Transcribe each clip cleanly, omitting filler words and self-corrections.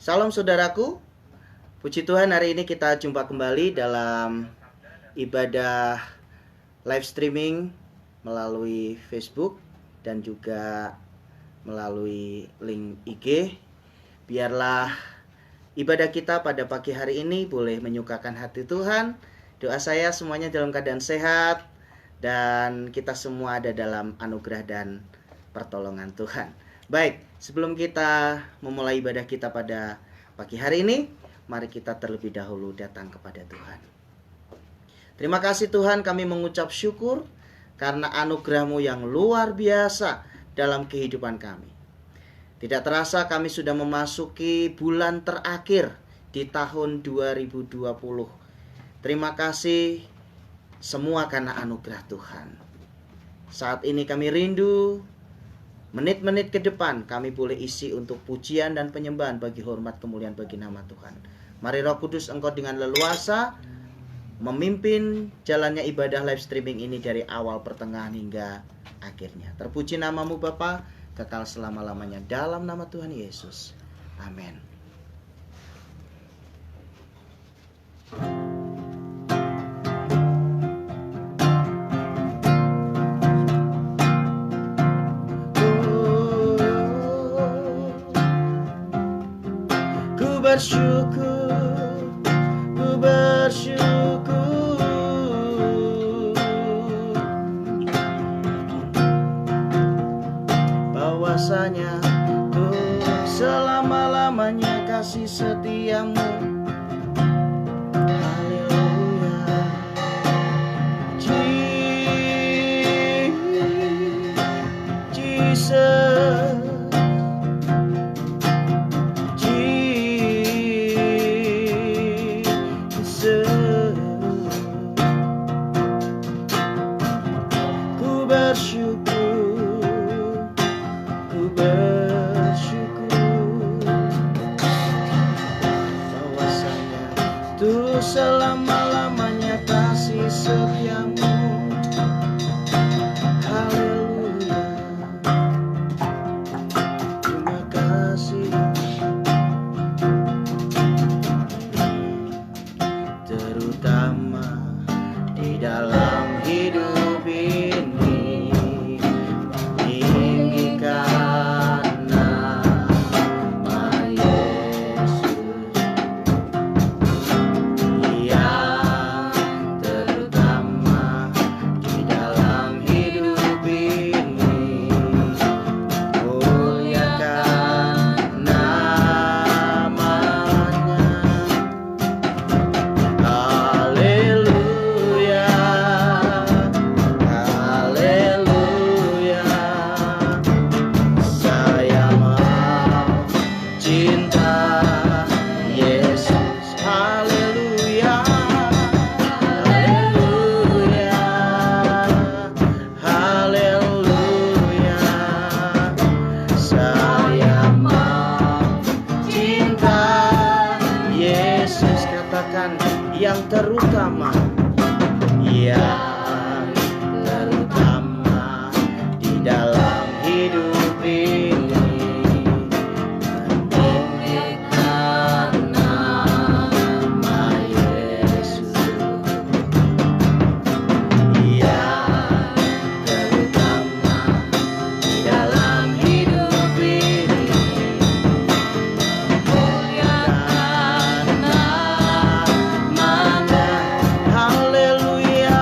Salam saudaraku, puji Tuhan hari ini kita jumpa kembali dalam ibadah live streaming melalui Facebook dan juga melalui link IG. Biarlah ibadah kita pada pagi hari ini boleh menyukakan hati Tuhan. Doa saya semuanya dalam keadaan sehat dan kita semua ada dalam anugerah dan pertolongan Tuhan. Baik, sebelum kita memulai ibadah kita pada pagi hari ini, mari kita terlebih dahulu datang kepada Tuhan. Terima kasih Tuhan, kami mengucap syukur karena anugerah-Mu yang luar biasa dalam kehidupan kami. Tidak terasa kami sudah memasuki bulan terakhir di tahun 2020. Terima kasih semua karena anugerah Tuhan. Saat ini kami rindu menit-menit ke depan kami boleh isi untuk pujian dan penyembahan bagi hormat kemuliaan bagi nama Tuhan. Mari Roh Kudus Engkau dengan leluasa memimpin jalannya ibadah live streaming ini dari awal, pertengahan hingga akhirnya. Terpuji nama-Mu Bapa, kekal selama-lamanya dalam nama Tuhan Yesus. Amin. Ku bersyukur bahwasanya Tuh selama-lamanya kasih setia-Mu. Haleluya. Jesus, selama-lamanya kasih setia-Mu. Haleluya. Terima kasih. Terutama di dalam hidup ini, meninggikan nama Yesus. Yang terutama, yang terutama di dalam hidup ini, meninggikan nama Yesus. Yang terutama di dalam hidup ini, memuliakan nama. Haleluya.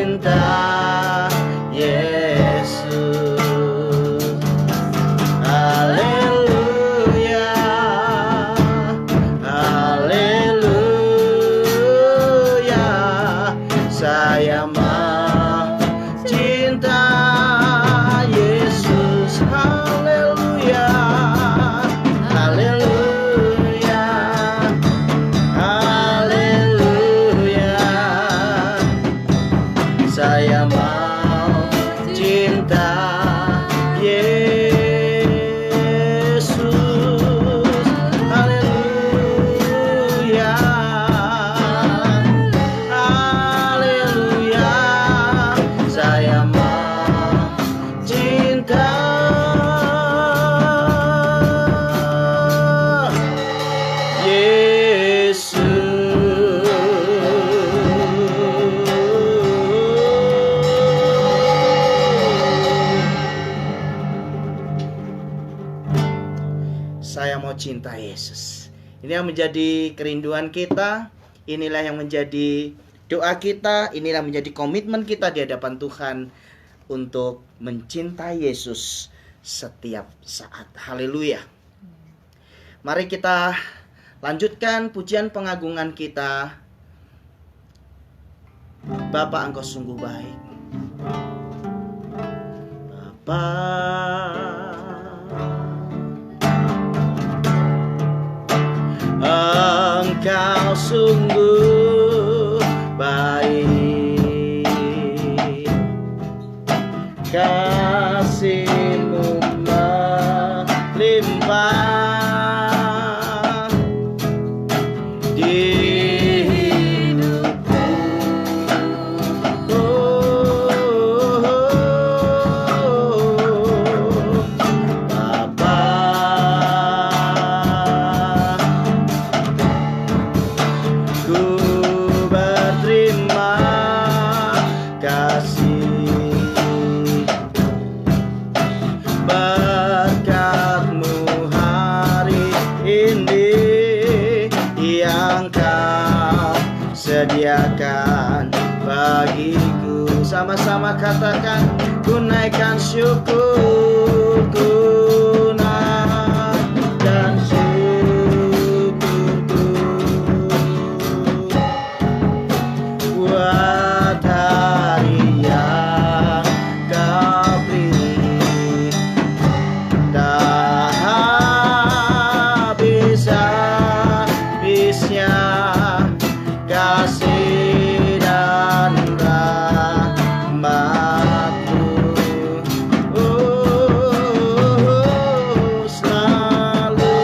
cinta Yesus. Haleluya, haleluya, saya mau cinta Yesus. Haleluya, haleluya, haleluya, saya mau cinta Yesus. Haleluya, haleluya, saya mau cinta Saya mau cinta Yesus. Ini yang menjadi kerinduan kita. Inilah yang menjadi doa kita. Inilah yang menjadi komitmen kita di hadapan Tuhan untuk mencintai Yesus setiap saat. Haleluya. Mari kita lanjutkan pujian pengagungan kita. Bapa, Engkau sungguh baik. Bapa, Engkau sungguh baik, kasih-Mu melimpah di hidupku. Bapa, ku berterima kasih, berkat-Mu hari ini yang Kau sediakan bagiku. Sama-sama katakan, ku naikkan syukurku, naikkan syukurku buat hari yang Kau beri. Tak habis-habisnya kasih dan rahmat-Mu. Selalu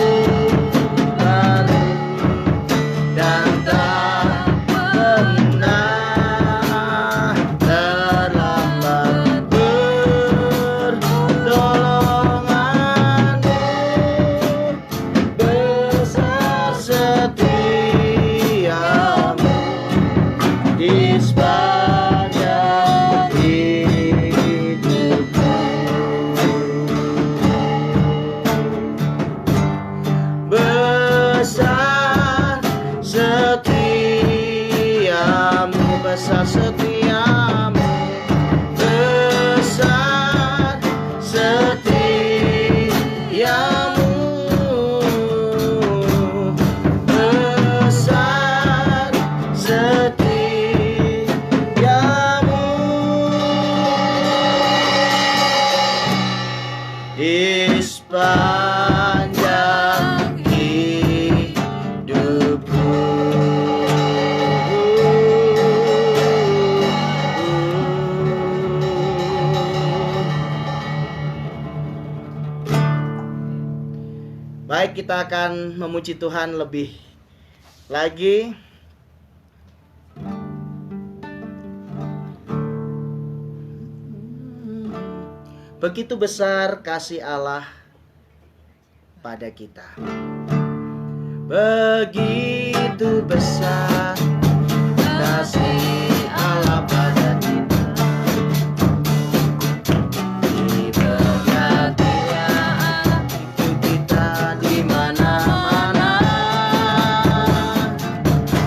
dan tak pernah terlambat. Pertolongan-Mu besar, setia-Mu di sepanjang hidupku. Besar setia-Mu, besar setia-Mu, besar setia-Mu, besar setia-Mu di sepanjang hidupku. Baik, kita akan memuji Tuhan lebih lagi. Begitu besar kasih Allah pada kita. Begitu besar kasih Allah pada kita. Diberkatilah itu kita di mana-mana,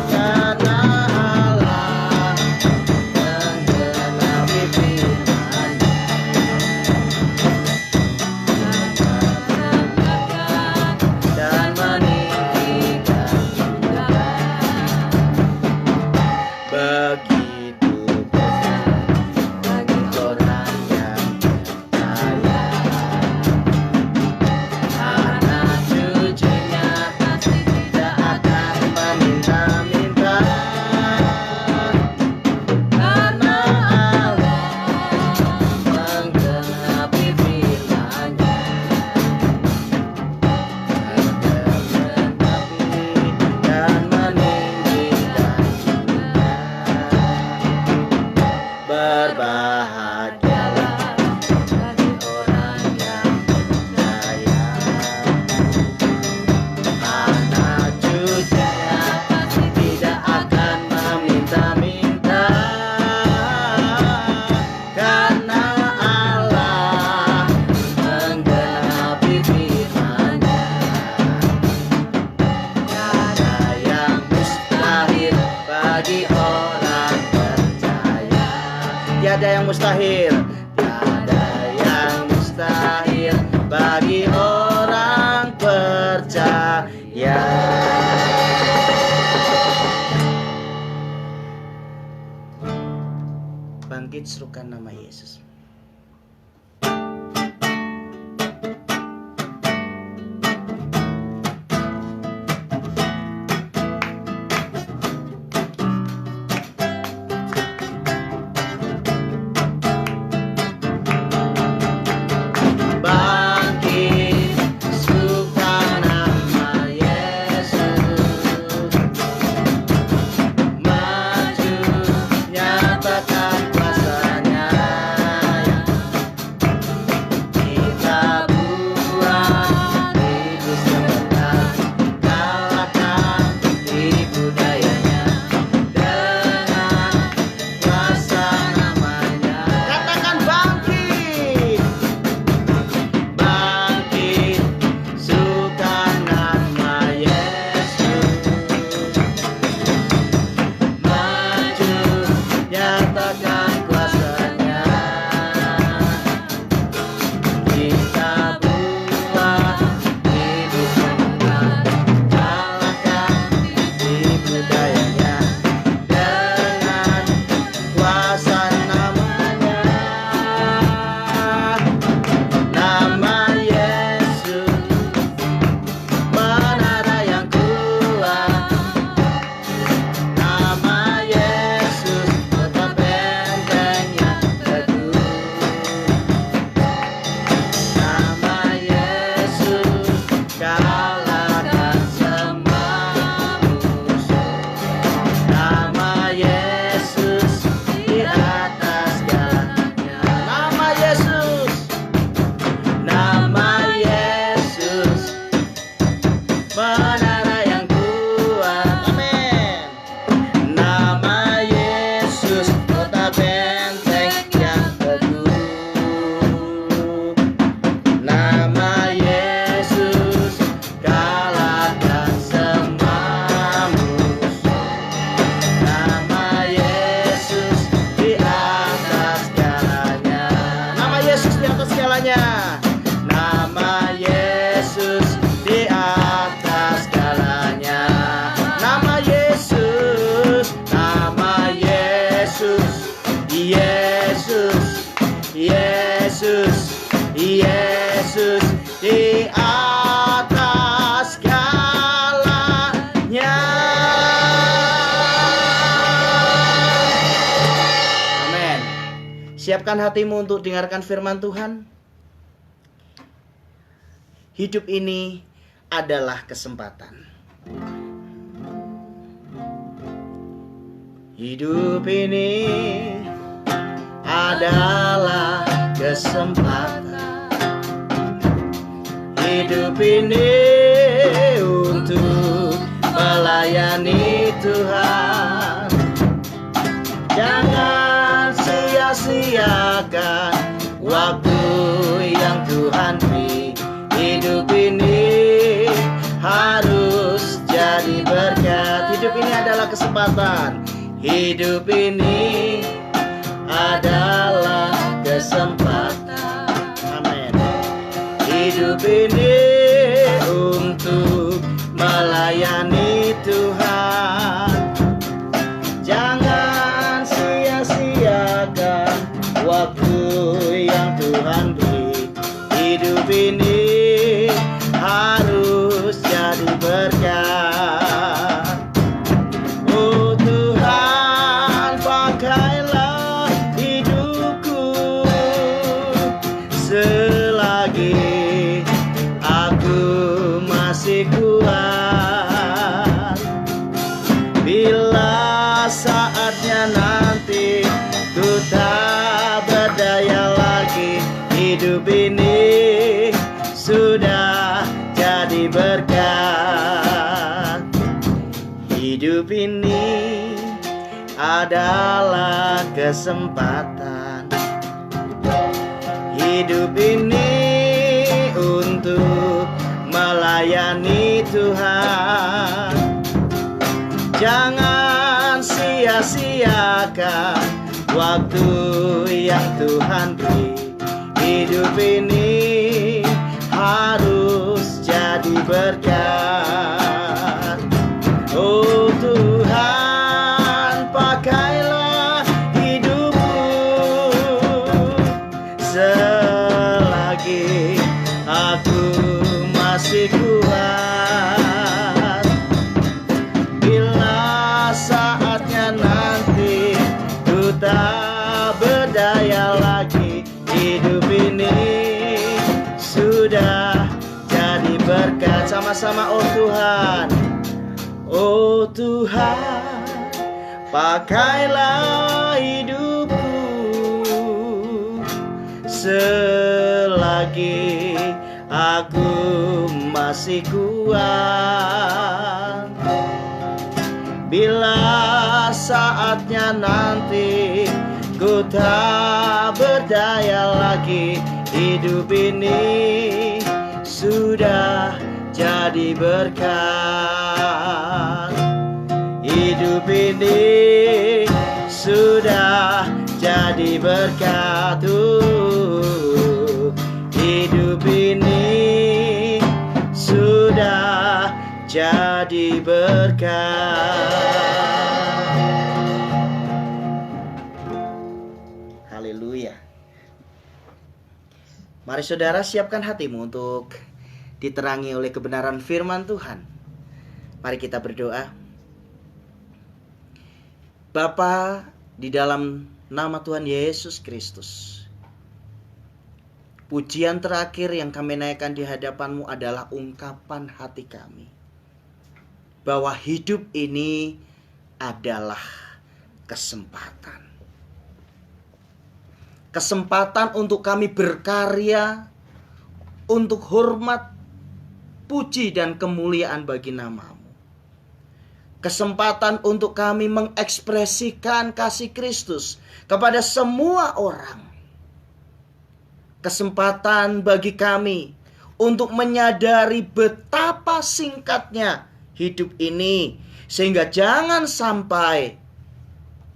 karena Allah yang tiada yang mustahil. Tiada yang mustahil bagi orang percaya. Bangkit, serukan nama Yesus. Yesus di atas segalanya. Amin. Siapkan hatimu untuk dengarkan firman Tuhan. Hidup ini adalah kesempatan. Hidup ini adalah kesempatan. Hidup ini untuk melayani Tuhan. Jangan sia-siakan waktu yang Tuhan beri. Hidup ini harus jadi berkat. Hidup ini adalah kesempatan. Hidup ini adalah kesempatan. Amin. Hidup ini untuk melayani Tuhan. Jangan sia-siakan waktu yang Tuhan beri. Hidup ini harus jadi berkat. Oh Tuhan, pakailah hidupku selagi aku masih kuat. Bila saatnya nanti ku tak berdaya lagi, hidup ini sudah jadi berkat. Hidup ini adalah kesempatan. Hidup ini untuk melayani Tuhan. Jangan sia-siakan waktu yang Tuhan beri. Hidup ini harus jadi berkat. Oh Tuhan, pakailah hidupku selagi aku masih kuat. Bila saatnya nanti ku tak berdaya lagi, hidup ini sudah jadi berkat. Sama-sama, oh Tuhan, oh Tuhan, pakailah hidupku selagi aku masih kuat. Bila saatnya nanti ku tak berdaya lagi, hidup ini sudah jadi berkat. Hidup ini sudah jadi berkat. Hidup ini sudah jadi berkat. Haleluya. Mari saudara, siapkan hatimu untuk diterangi oleh kebenaran firman Tuhan. Mari kita berdoa. Bapa, di dalam nama Tuhan Yesus Kristus, pujian terakhir yang kami naikkan di hadapan-Mu adalah ungkapan hati kami bahwa hidup ini adalah kesempatan. Kesempatan untuk kami berkarya, untuk hormat, puji dan kemuliaan bagi nama-Mu. Kesempatan untuk kami mengekspresikan kasih Kristus kepada semua orang. Kesempatan bagi kami untuk menyadari betapa singkatnya hidup ini, sehingga jangan sampai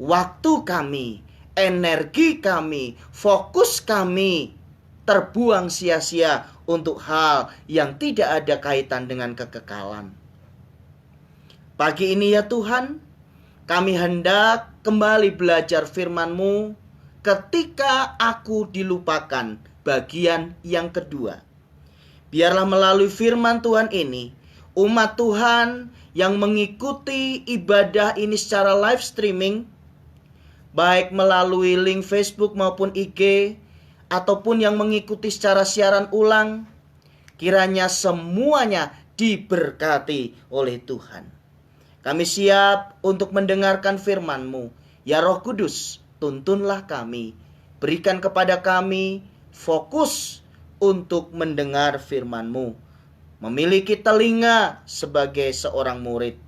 waktu kami, energi kami, fokus kami terbuang sia-sia untuk hal yang tidak ada kaitan dengan kekekalan. Pagi ini ya Tuhan, kami hendak kembali belajar firman-Mu ketika aku dilupakan, bagian yang kedua. Biarlah melalui firman Tuhan ini, umat Tuhan yang mengikuti ibadah ini secara live streaming, baik melalui link Facebook maupun IG, ataupun yang mengikuti secara siaran ulang, kiranya semuanya diberkati oleh Tuhan. Kami siap untuk mendengarkan firman-Mu. Ya Roh Kudus, tuntunlah kami. Berikan kepada kami fokus untuk mendengar firman-Mu. Memiliki telinga sebagai seorang murid,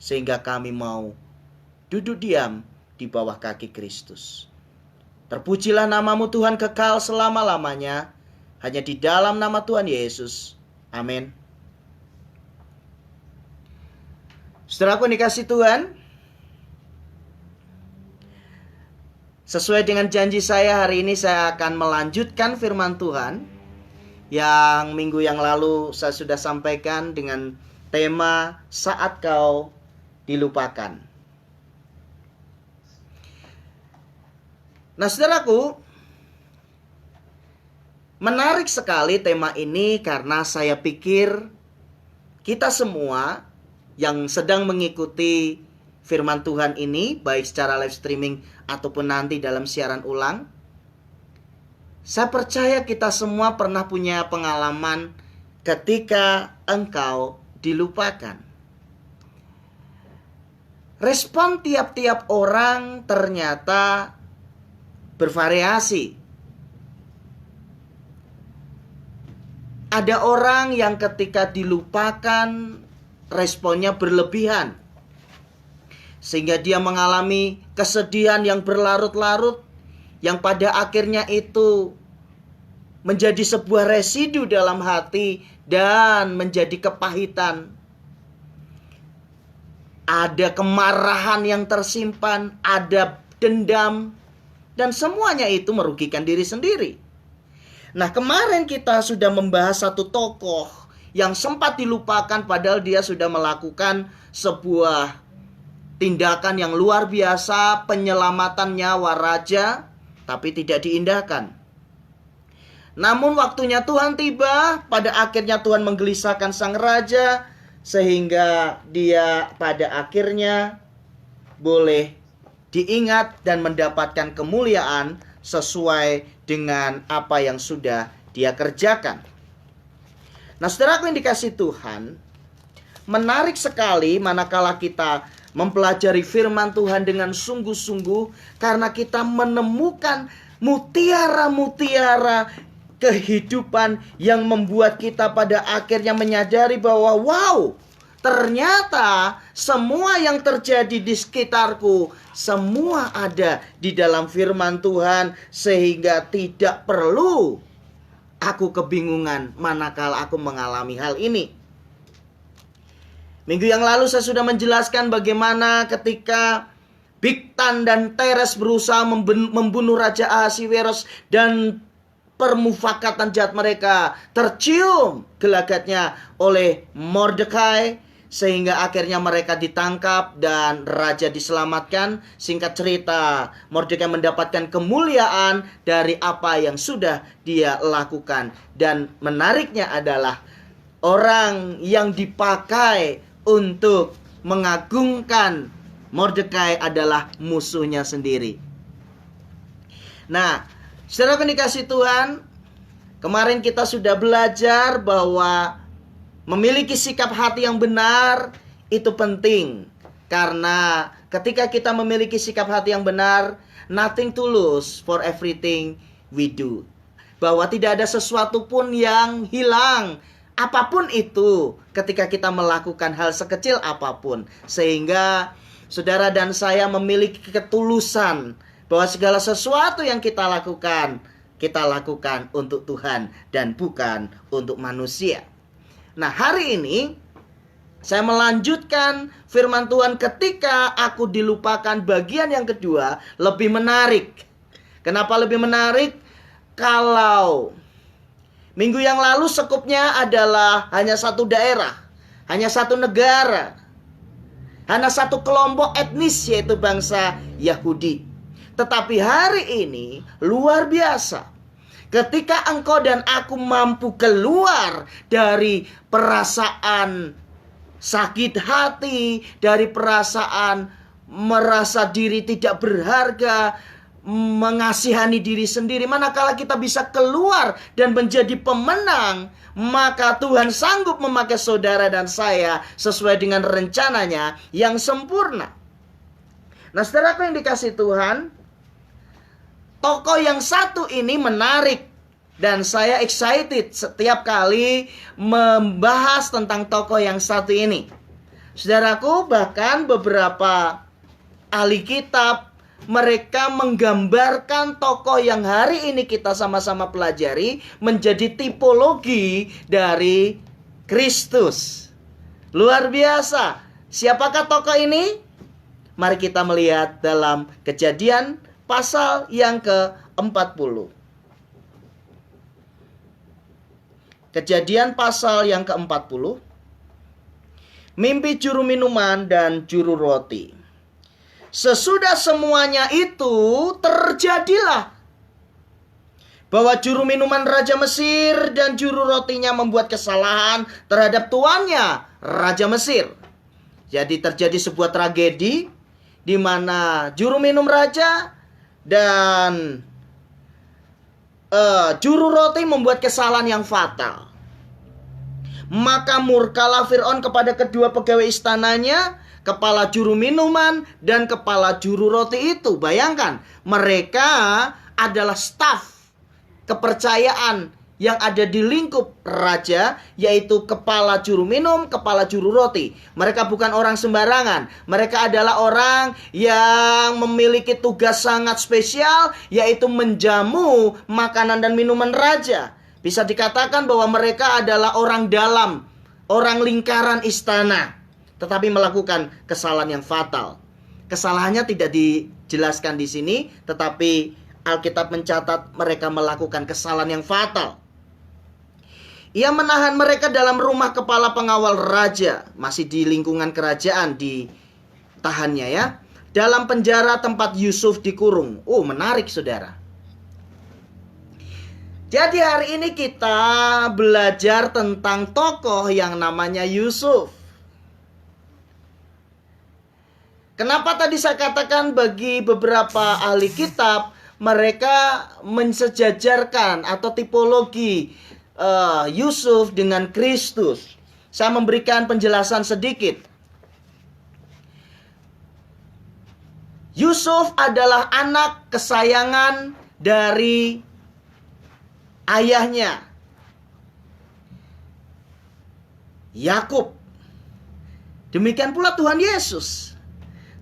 sehingga kami mau duduk diam di bawah kaki Kristus. Terpujilah nama-Mu Tuhan kekal selama-lamanya. Hanya di dalam nama Tuhan Yesus. Amin. Saudaraku dikasih Tuhan, sesuai dengan janji saya, hari ini saya akan melanjutkan firman Tuhan yang minggu yang lalu saya sudah sampaikan dengan tema saat kau dilupakan. Nah saudaraku, menarik sekali tema ini karena saya pikir kita semua yang sedang mengikuti firman Tuhan ini, baik secara live streaming ataupun nanti dalam siaran ulang, saya percaya kita semua pernah punya pengalaman ketika engkau dilupakan. Respon tiap-tiap orang ternyata bervariasi. Ada orang yang ketika dilupakan responnya berlebihan, sehingga dia mengalami kesedihan yang berlarut-larut, yang pada akhirnya itu menjadi sebuah residu dalam hati dan menjadi kepahitan. Ada kemarahan yang tersimpan, ada dendam, Dan semuanya itu merugikan diri sendiri. Nah, kemarin kita sudah membahas satu tokoh yang sempat dilupakan padahal dia sudah melakukan sebuah tindakan yang luar biasa, penyelamatan nyawa raja, tapi tidak diindahkan. Namun waktunya Tuhan tiba, pada akhirnya Tuhan menggelisahkan sang raja, sehingga dia pada akhirnya boleh diingat dan mendapatkan kemuliaan sesuai dengan apa yang sudah dia kerjakan. Nah, saudaraku yang dikasihi Tuhan, menarik sekali manakala kita mempelajari firman Tuhan dengan sungguh-sungguh, karena kita menemukan mutiara-mutiara kehidupan yang membuat kita pada akhirnya menyadari bahwa wow, ternyata semua yang terjadi di sekitarku, semua ada di dalam firman Tuhan, sehingga tidak perlu aku kebingungan manakala aku mengalami hal ini. Minggu yang lalu saya sudah menjelaskan bagaimana ketika Bigtan dan Teres berusaha membunuh Raja Ahasiweros, dan permufakatan jahat mereka tercium gelagatnya oleh Mordekai, sehingga akhirnya mereka ditangkap dan raja diselamatkan. Singkat cerita, Mordekai mendapatkan kemuliaan dari apa yang sudah dia lakukan. Dan menariknya adalah orang yang dipakai untuk mengagungkan Mordekai adalah musuhnya sendiri. Nah, saudara yang dikasihi Tuhan, kemarin kita sudah belajar bahwa memiliki sikap hati yang benar itu penting. Karena ketika kita memiliki sikap hati yang benar, nothing to lose for everything we do. Bahwa tidak ada sesuatu pun yang hilang, apapun itu, ketika kita melakukan hal sekecil apapun. Sehingga saudara dan saya memiliki ketulusan bahwa segala sesuatu yang kita lakukan untuk Tuhan dan bukan untuk manusia. Nah, hari ini saya melanjutkan firman Tuhan ketika aku dilupakan. Bagian yang kedua lebih menarik. Kenapa lebih menarik? Kalau minggu yang lalu sekupnya adalah hanya satu daerah, hanya satu negara, hanya satu kelompok etnis, yaitu bangsa Yahudi. Tetapi hari ini luar biasa. Ketika engkau dan aku mampu keluar dari perasaan sakit hati, dari perasaan merasa diri tidak berharga, mengasihani diri sendiri, manakala kita bisa keluar dan menjadi pemenang, maka Tuhan sanggup memakai saudara dan saya sesuai dengan rencananya yang sempurna. Nah, saudaraku yang dikasihi Tuhan, tokoh yang satu ini menarik dan saya excited setiap kali membahas tentang tokoh yang satu ini. Saudaraku, bahkan beberapa ahli kitab mereka menggambarkan tokoh yang hari ini kita sama-sama pelajari menjadi tipologi dari Kristus. Luar biasa. Siapakah tokoh ini? Mari kita melihat dalam Kejadian pasal yang ke-40. Kejadian pasal yang ke-40. Mimpi juru minuman dan juru roti. Sesudah semuanya itu terjadilah bahwa juru minuman Raja Mesir dan juru rotinya membuat kesalahan terhadap tuannya, Raja Mesir. Jadi terjadi sebuah tragedi di mana juru minum raja dan juru roti membuat kesalahan yang fatal. Maka murkalah Fir'aun kepada kedua pegawai istananya, kepala juru minuman dan kepala juru roti itu. Bayangkan, mereka adalah staf kepercayaan yang ada di lingkup raja, yaitu kepala juru minum, kepala juru roti. Mereka bukan orang sembarangan. Mereka adalah orang yang memiliki tugas sangat spesial, yaitu menjamu makanan dan minuman raja. Bisa dikatakan bahwa mereka adalah orang dalam, orang lingkaran istana, tetapi melakukan kesalahan yang fatal. Kesalahannya tidak dijelaskan di sini, tetapi Alkitab mencatat mereka melakukan kesalahan yang fatal. Ia menahan mereka dalam rumah kepala pengawal raja. Masih di lingkungan kerajaan ditahannya ya. Dalam penjara tempat Yusuf dikurung. Oh, menarik saudara. Jadi hari ini kita belajar tentang tokoh yang namanya Yusuf. Kenapa tadi saya katakan bagi beberapa ahli kitab mereka mensejajarkan atau tipologi Yusuf dengan Kristus. Saya memberikan penjelasan sedikit. Yusuf adalah anak kesayangan dari ayahnya, Yakub. Demikian pula Tuhan Yesus.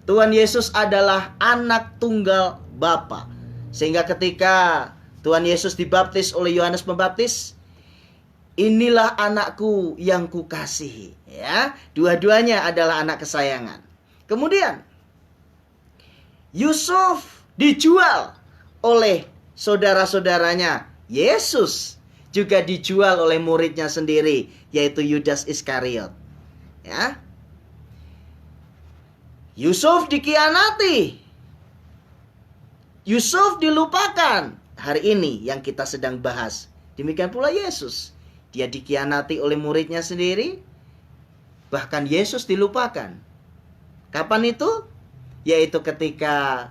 Tuhan Yesus adalah anak tunggal Bapa. Sehingga ketika Tuhan Yesus dibaptis oleh Yohanes Pembaptis, inilah anakku yang kukasihi. Ya, dua-duanya adalah anak kesayangan. Kemudian Yusuf dijual oleh saudara-saudaranya. Yesus juga dijual oleh muridnya sendiri, yaitu Yudas Iskariot. Ya. Yusuf dikhianati. Yusuf dilupakan. Hari ini yang kita sedang bahas. Demikian pula Yesus. Dia dikhianati oleh muridnya sendiri. Bahkan Yesus dilupakan. Kapan itu? Yaitu ketika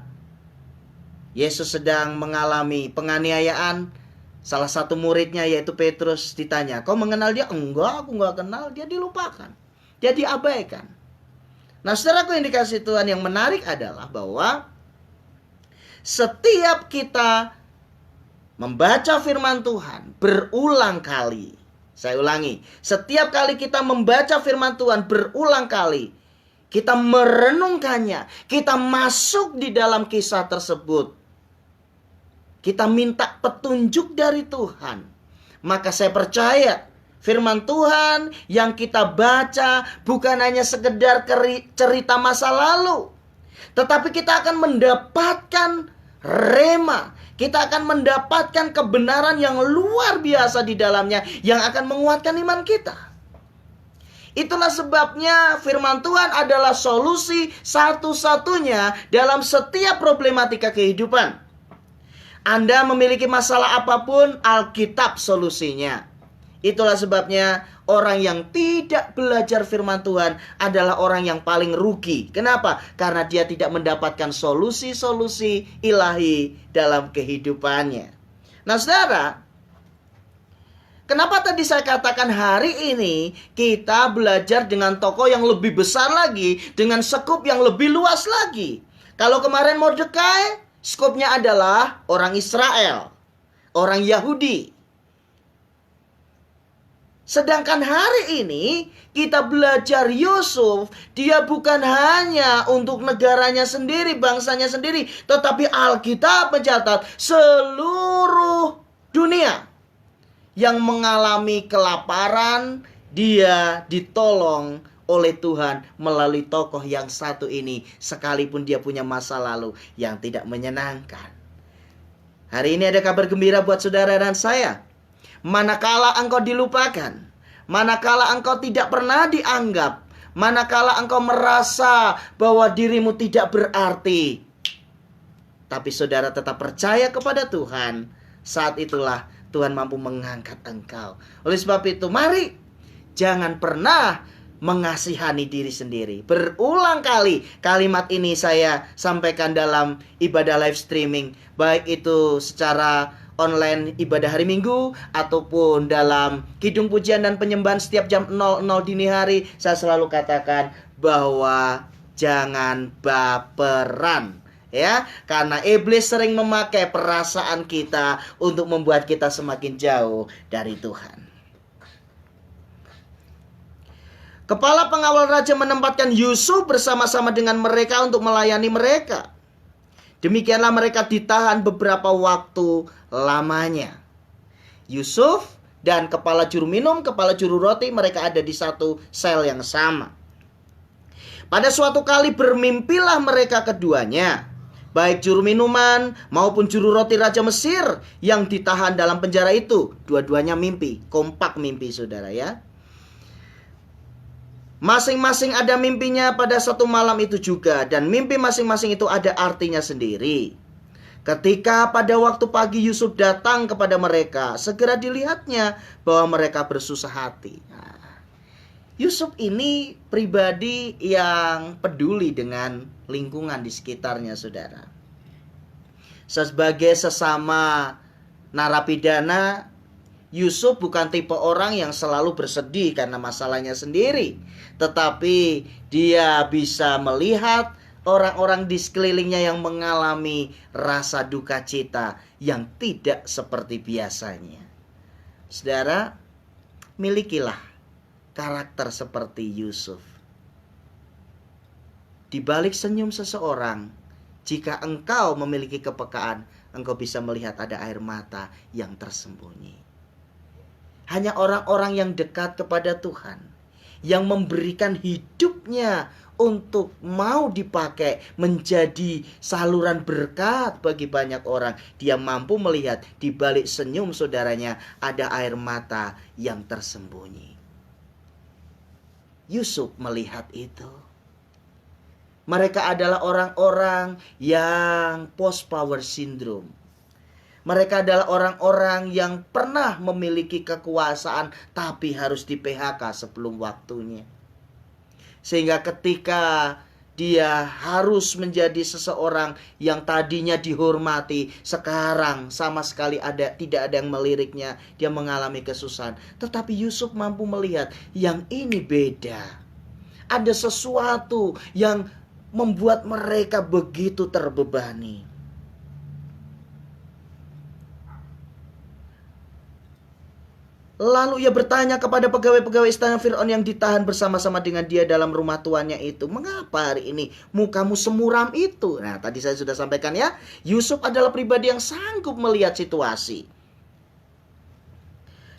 Yesus sedang mengalami penganiayaan. Salah satu muridnya yaitu Petrus ditanya, "Kau mengenal dia?" "Enggak, aku enggak kenal." Dia dilupakan. Dia diabaikan. Nah, saudaraku yang dikasihi Tuhan, yang menarik adalah bahwa setiap kita membaca firman Tuhan berulang kali. Saya ulangi, setiap kali kita membaca firman Tuhan berulang kali, kita merenungkannya, kita masuk di dalam kisah tersebut, kita minta petunjuk dari Tuhan, maka saya percaya firman Tuhan yang kita baca bukan hanya sekedar cerita masa lalu, tetapi kita akan mendapatkan rema. Kita akan mendapatkan kebenaran yang luar biasa di dalamnya yang akan menguatkan iman kita. Itulah sebabnya firman Tuhan adalah solusi satu-satunya dalam setiap problematika kehidupan. Anda memiliki masalah apapun, Alkitab solusinya. Itulah sebabnya orang yang tidak belajar firman Tuhan adalah orang yang paling rugi. Kenapa? Karena dia tidak mendapatkan solusi-solusi ilahi dalam kehidupannya. Nah, saudara, kenapa tadi saya katakan hari ini kita belajar dengan tokoh yang lebih besar lagi, dengan skup yang lebih luas lagi. Kalau kemarin Mordekai, skupnya adalah orang Israel, orang Yahudi. Sedangkan hari ini kita belajar Yusuf, dia bukan hanya untuk negaranya sendiri, bangsanya sendiri, tetapi Alkitab mencatat seluruh dunia yang mengalami kelaparan, dia ditolong oleh Tuhan melalui tokoh yang satu ini, sekalipun dia punya masa lalu yang tidak menyenangkan. Hari ini ada kabar gembira buat saudara dan saya. Manakala engkau dilupakan, manakala engkau tidak pernah dianggap, manakala engkau merasa bahwa dirimu tidak berarti, tapi saudara tetap percaya kepada Tuhan, saat itulah Tuhan mampu mengangkat engkau. Oleh sebab itu, mari jangan pernah mengasihani diri sendiri. Berulang kali kalimat ini saya sampaikan dalam ibadah live streaming, baik itu secara online ibadah hari Minggu ataupun dalam kidung pujian dan penyembahan setiap jam 00 dini hari. Saya selalu katakan bahwa jangan baperan, ya, karena iblis sering memakai perasaan kita untuk membuat kita semakin jauh dari Tuhan. Kepala pengawal raja menempatkan Yusuf bersama-sama dengan mereka untuk melayani mereka. Demikianlah mereka ditahan beberapa waktu lamanya. Yusuf dan kepala juru minum, kepala juru roti, mereka ada di satu sel yang sama. Pada suatu kali bermimpilah mereka keduanya. baik juru minuman maupun juru roti Raja Mesir yang ditahan dalam penjara itu. Dua-duanya mimpi, kompak mimpi saudara ya. Masing-masing ada mimpinya pada satu malam itu juga, dan mimpi masing-masing itu ada artinya sendiri. Ketika pada waktu pagi Yusuf datang kepada mereka, segera dilihatnya bahwa mereka bersusah hati. Nah, Yusuf ini pribadi yang peduli dengan lingkungan di sekitarnya, saudara. Sebagai sesama narapidana, Yusuf bukan tipe orang yang selalu bersedih karena masalahnya sendiri, tetapi dia bisa melihat orang-orang di sekelilingnya yang mengalami rasa duka cita yang tidak seperti biasanya. Saudara, milikilah karakter seperti Yusuf. Di balik senyum seseorang, jika engkau memiliki kepekaan, engkau bisa melihat ada air mata yang tersembunyi. Hanya orang-orang yang dekat kepada Tuhan, yang memberikan hidupnya untuk mau dipakai menjadi saluran berkat bagi banyak orang, dia mampu melihat di balik senyum saudaranya ada air mata yang tersembunyi. Yusuf melihat itu. Mereka adalah orang-orang yang post power syndrome. Mereka adalah orang-orang yang pernah memiliki kekuasaan tapi harus di PHK sebelum waktunya. Sehingga ketika dia harus menjadi seseorang yang tadinya dihormati, sekarang sama sekali tidak ada yang meliriknya, dia mengalami kesusahan. Tetapi Yusuf mampu melihat yang ini beda. Ada sesuatu yang membuat mereka begitu terbebani. Lalu ia bertanya kepada pegawai-pegawai istana Fir'aun yang ditahan bersama-sama dengan dia dalam rumah tuannya itu, "Mengapa hari ini mukamu semuram itu?" Nah, tadi saya sudah sampaikan ya, Yusuf adalah pribadi yang sanggup melihat situasi.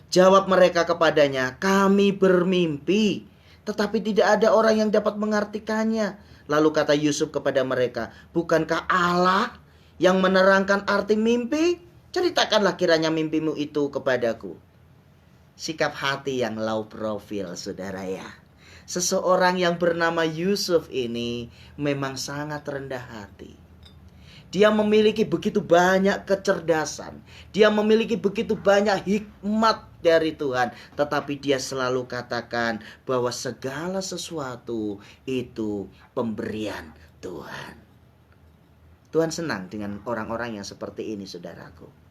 Jawab mereka kepadanya, "Kami bermimpi, tetapi tidak ada orang yang dapat mengartikannya." Lalu kata Yusuf kepada mereka, "Bukankah Allah yang menerangkan arti mimpi? Ceritakanlah kiranya mimpimu itu kepadaku." Sikap hati yang low profile, saudara ya. Seseorang yang bernama Yusuf ini memang sangat rendah hati. Dia memiliki begitu banyak kecerdasan. Dia memiliki begitu banyak hikmat dari Tuhan. Tetapi dia selalu katakan bahwa segala sesuatu itu pemberian Tuhan. Tuhan senang dengan orang-orang yang seperti ini, saudaraku.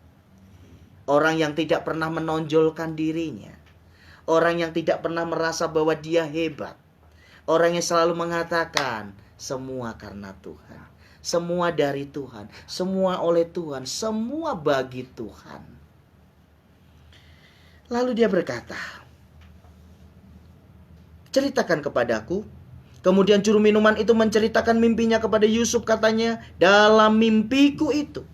Orang yang tidak pernah menonjolkan dirinya. Orang yang tidak pernah merasa bahwa dia hebat. Orang yang selalu mengatakan, semua karena Tuhan. Semua dari Tuhan. Semua oleh Tuhan. Semua bagi Tuhan. Lalu dia berkata, "Ceritakan kepadaku." Kemudian juru minuman itu menceritakan mimpinya kepada Yusuf, katanya, "Dalam mimpiku itu,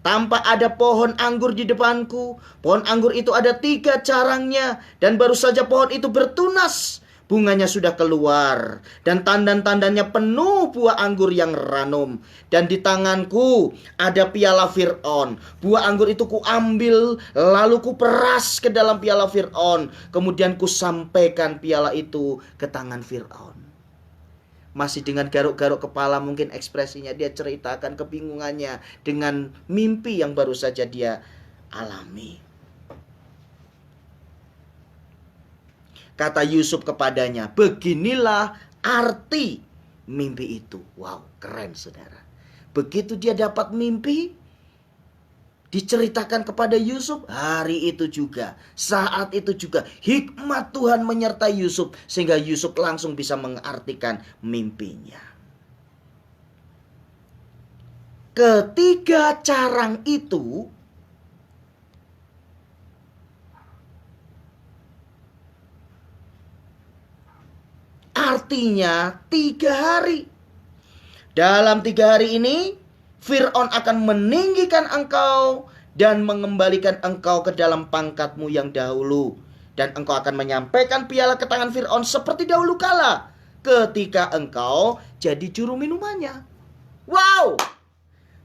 tampak ada pohon anggur di depanku. Pohon anggur itu ada 3 carangnya. Dan baru saja pohon itu bertunas. Bunganya sudah keluar. Dan tandan-tandannya penuh buah anggur yang ranum. Dan di tanganku ada piala Fir'aun. Buah anggur itu kuambil. Lalu kuperas ke dalam piala Fir'aun. Kemudian kusampaikan piala itu ke tangan Fir'aun." Masih dengan garuk-garuk kepala mungkin ekspresinya, dia ceritakan kebingungannya dengan mimpi yang baru saja dia alami. Kata Yusuf kepadanya, "Beginilah arti mimpi itu." Wow, keren saudara. Begitu dia dapat mimpi, diceritakan kepada Yusuf, hari itu juga, saat itu juga, hikmat Tuhan menyertai Yusuf, sehingga Yusuf langsung bisa mengartikan mimpinya. Ketiga carang itu artinya 3 hari. Dalam 3 hari ini Fir'aun akan meninggikan engkau dan mengembalikan engkau ke dalam pangkatmu yang dahulu. Dan engkau akan menyampaikan piala ke tangan Fir'aun seperti dahulu kala, ketika engkau jadi juru minumannya. Wow!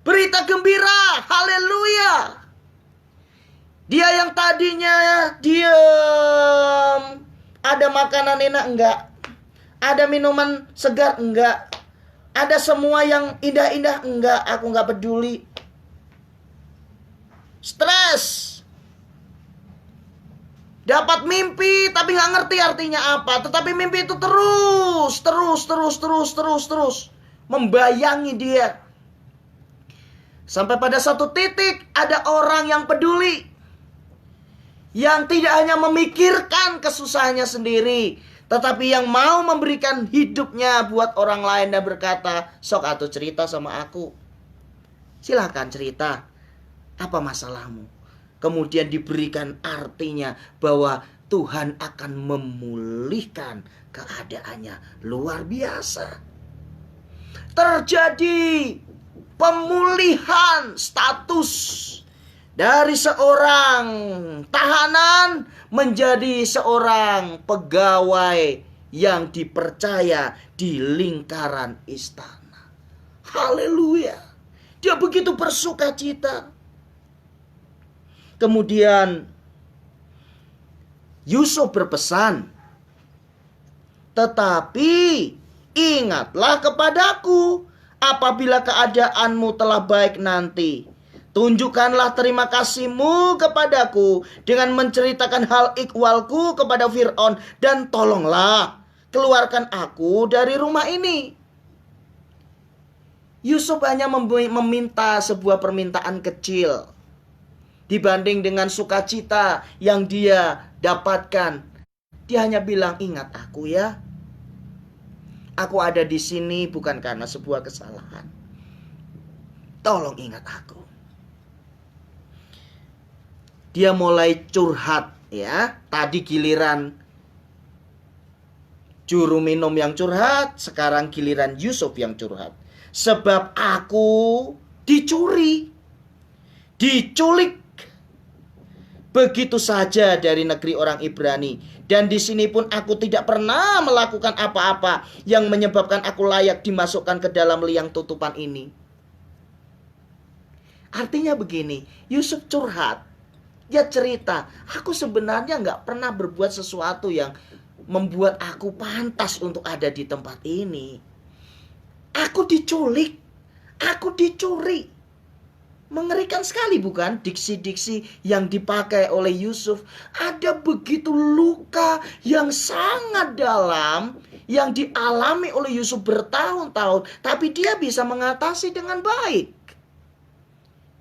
Berita gembira, haleluya. Dia yang tadinya diam, ada makanan enak enggak? Ada minuman segar enggak? Ada semua yang indah-indah enggak? Aku enggak peduli. Stres. Dapat mimpi tapi nggak ngerti artinya apa. Tetapi mimpi itu terus membayangi dia. Sampai pada satu titik ada orang yang peduli, yang tidak hanya memikirkan kesusahannya sendiri, tetapi yang mau memberikan hidupnya buat orang lain dan berkata, sok atuh cerita sama aku. Silahkan cerita, apa masalahmu? Kemudian diberikan artinya bahwa Tuhan akan memulihkan keadaannya. Luar biasa. Terjadi pemulihan status dari seorang tahanan menjadi seorang pegawai yang dipercaya di lingkaran istana. Haleluya. Dia begitu bersukacita. Kemudian Yusuf berpesan, tetapi ingatlah kepadaku apabila keadaanmu telah baik nanti. Tunjukkanlah terima kasihmu kepadaku dengan menceritakan hal ikhwalku kepada Fir'aun, dan tolonglah keluarkan aku dari rumah ini. Yusuf hanya meminta sebuah permintaan kecil dibanding dengan sukacita yang dia dapatkan. Dia hanya bilang, ingat aku ya. Aku ada di sini bukan karena sebuah kesalahan. Tolong ingat aku. Dia mulai curhat ya. Tadi giliran juru minum yang curhat, sekarang giliran Yusuf yang curhat. Sebab aku dicuri, diculik begitu saja dari negeri orang Ibrani, dan di sini pun aku tidak pernah melakukan apa-apa yang menyebabkan aku layak dimasukkan ke dalam liang tutupan ini. Artinya begini, Yusuf curhat. Dia cerita, aku sebenarnya nggak pernah berbuat sesuatu yang membuat aku pantas untuk ada di tempat ini. Aku diculik, aku dicuri. Mengerikan sekali bukan diksi-diksi yang dipakai oleh Yusuf. Ada begitu luka yang sangat dalam yang dialami oleh Yusuf bertahun-tahun, tapi dia bisa mengatasi dengan baik.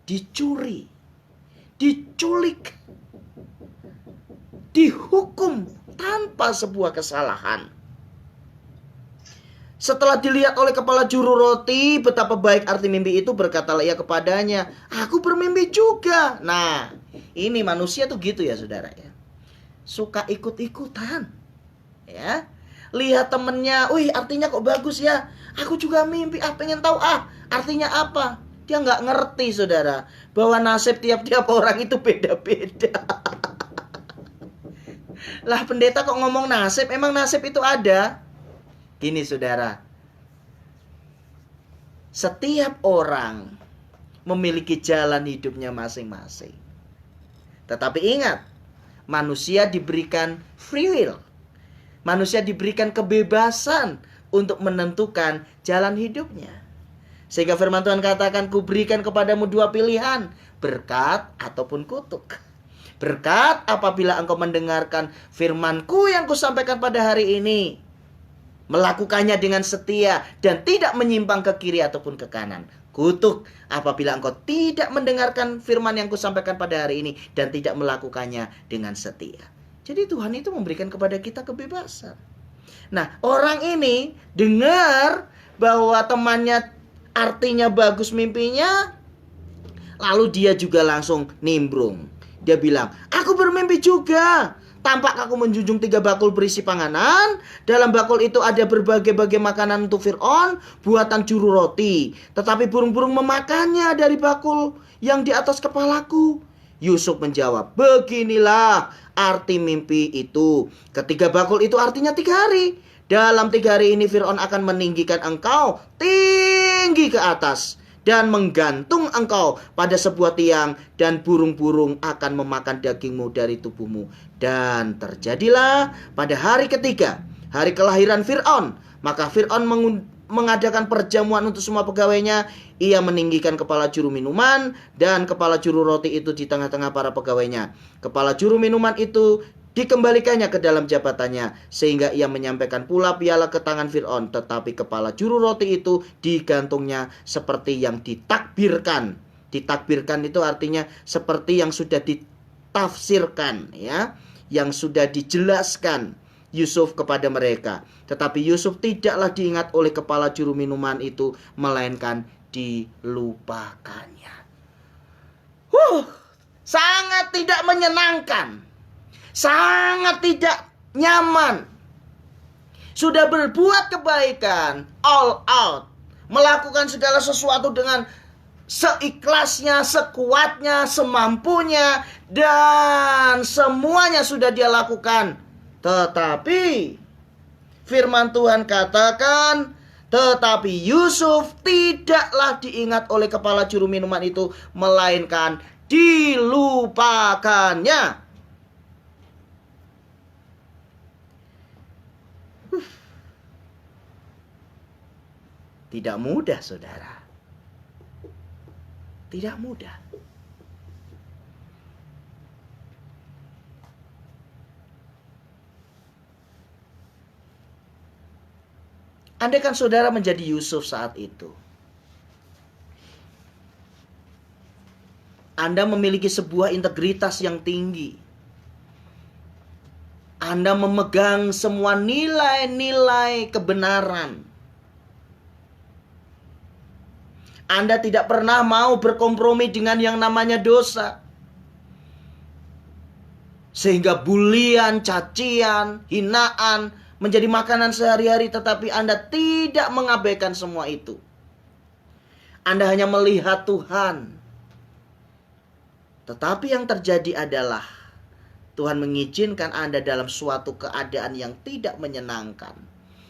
Dicuri, diculik, dihukum tanpa sebuah kesalahan. Setelah dilihat oleh kepala juru roti betapa baik arti mimpi itu, berkatalah ia kepadanya, aku bermimpi juga. Nah, ini manusia tuh gitu ya saudara ya. Suka ikut-ikutan. Ya. Lihat temennya, wih artinya kok bagus ya. Aku juga mimpi, pengen tahu artinya apa. Dia nggak ngerti saudara, bahwa nasib tiap-tiap orang itu beda-beda. Lah pendeta kok ngomong nasib, emang nasib itu ada? Gini saudara, setiap orang memiliki jalan hidupnya masing-masing. Tetapi ingat, manusia diberikan free will. Manusia diberikan kebebasan untuk menentukan jalan hidupnya. Sehingga firman Tuhan katakan, kuberikan kepadamu dua pilihan, berkat ataupun kutuk. Berkat apabila engkau mendengarkan firmanku yang kusampaikan pada hari ini, melakukannya dengan setia dan tidak menyimpang ke kiri ataupun ke kanan. Kutuk apabila engkau tidak mendengarkan firman yang kusampaikan pada hari ini dan tidak melakukannya dengan setia. Jadi Tuhan itu memberikan kepada kita kebebasan. Nah, orang ini dengar bahwa temannya artinya bagus mimpinya, lalu dia juga langsung nimbrung. Dia bilang, aku bermimpi juga. Tampak aku menjunjung 3 bakul berisi panganan. Dalam bakul itu ada berbagai-bagai makanan untuk Fir'aun, buatan juru roti. Tetapi burung-burung memakannya dari bakul yang di atas kepalaku. Yusuf menjawab, beginilah arti mimpi itu. Ketiga bakul itu artinya 3 hari. Dalam 3 hari ini Fir'aun akan meninggikan engkau tinggi ke atas. dan menggantung engkau pada sebuah tiang, dan burung-burung akan memakan dagingmu dari tubuhmu. Dan terjadilah pada hari ketiga, hari kelahiran Fir'aun, maka Fir'aun mengadakan perjamuan untuk semua pegawainya. Ia meninggikan kepala juru minuman dan kepala juru roti itu di tengah-tengah para pegawainya. Kepala juru minuman itu dikembalikannya ke dalam jabatannya, sehingga ia menyampaikan pula piala ke tangan Fir'aun. Tetapi kepala juru roti itu digantungnya seperti yang ditakbirkan. Ditakbirkan itu artinya seperti yang sudah ditafsirkan, ya, yang sudah dijelaskan Yusuf kepada mereka. Tetapi Yusuf tidaklah diingat oleh kepala juru minuman itu, melainkan dilupakannya. Sangat tidak menyenangkan, sangat tidak nyaman. Sudah berbuat kebaikan, all out, melakukan segala sesuatu dengan seikhlasnya, sekuatnya, semampunya, dan semuanya sudah dia lakukan. Tetapi firman Tuhan katakan, tetapi Yusuf tidaklah diingat oleh kepala juru minuman itu, melainkan dilupakannya. Tidak mudah, saudara. Tidak mudah. Andaikan saudara menjadi Yusuf saat itu, Anda memiliki sebuah integritas yang tinggi. Anda memegang semua nilai-nilai kebenaran. Anda tidak pernah mau berkompromi dengan yang namanya dosa. Sehingga bulian, cacian, hinaan menjadi makanan sehari-hari, tetapi Anda tidak mengabaikan semua itu. Anda hanya melihat Tuhan. Tetapi yang terjadi adalah Tuhan mengizinkan Anda dalam suatu keadaan yang tidak menyenangkan,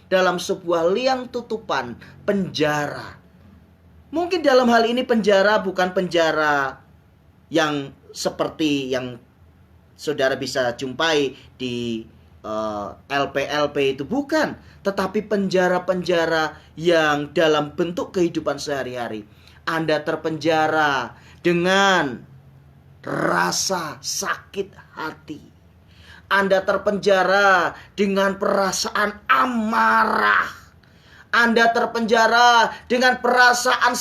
dalam sebuah liang tutupan, penjara. Mungkin dalam hal ini penjara bukan penjara yang seperti yang saudara bisa jumpai di LP-LP itu, bukan. Tetapi penjara-penjara yang dalam bentuk kehidupan sehari-hari. Anda terpenjara dengan rasa sakit hati. Anda terpenjara dengan perasaan amarah. Anda terpenjara dengan perasaan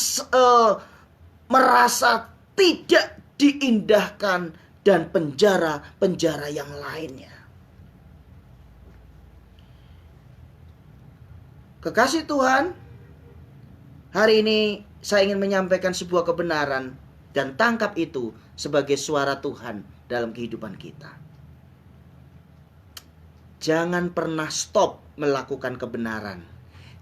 merasa tidak diindahkan, dan penjara-penjara yang lainnya. Kekasih Tuhan, hari ini saya ingin menyampaikan sebuah kebenaran, dan tangkap itu sebagai suara Tuhan dalam kehidupan kita. Jangan pernah stop melakukan kebenaran.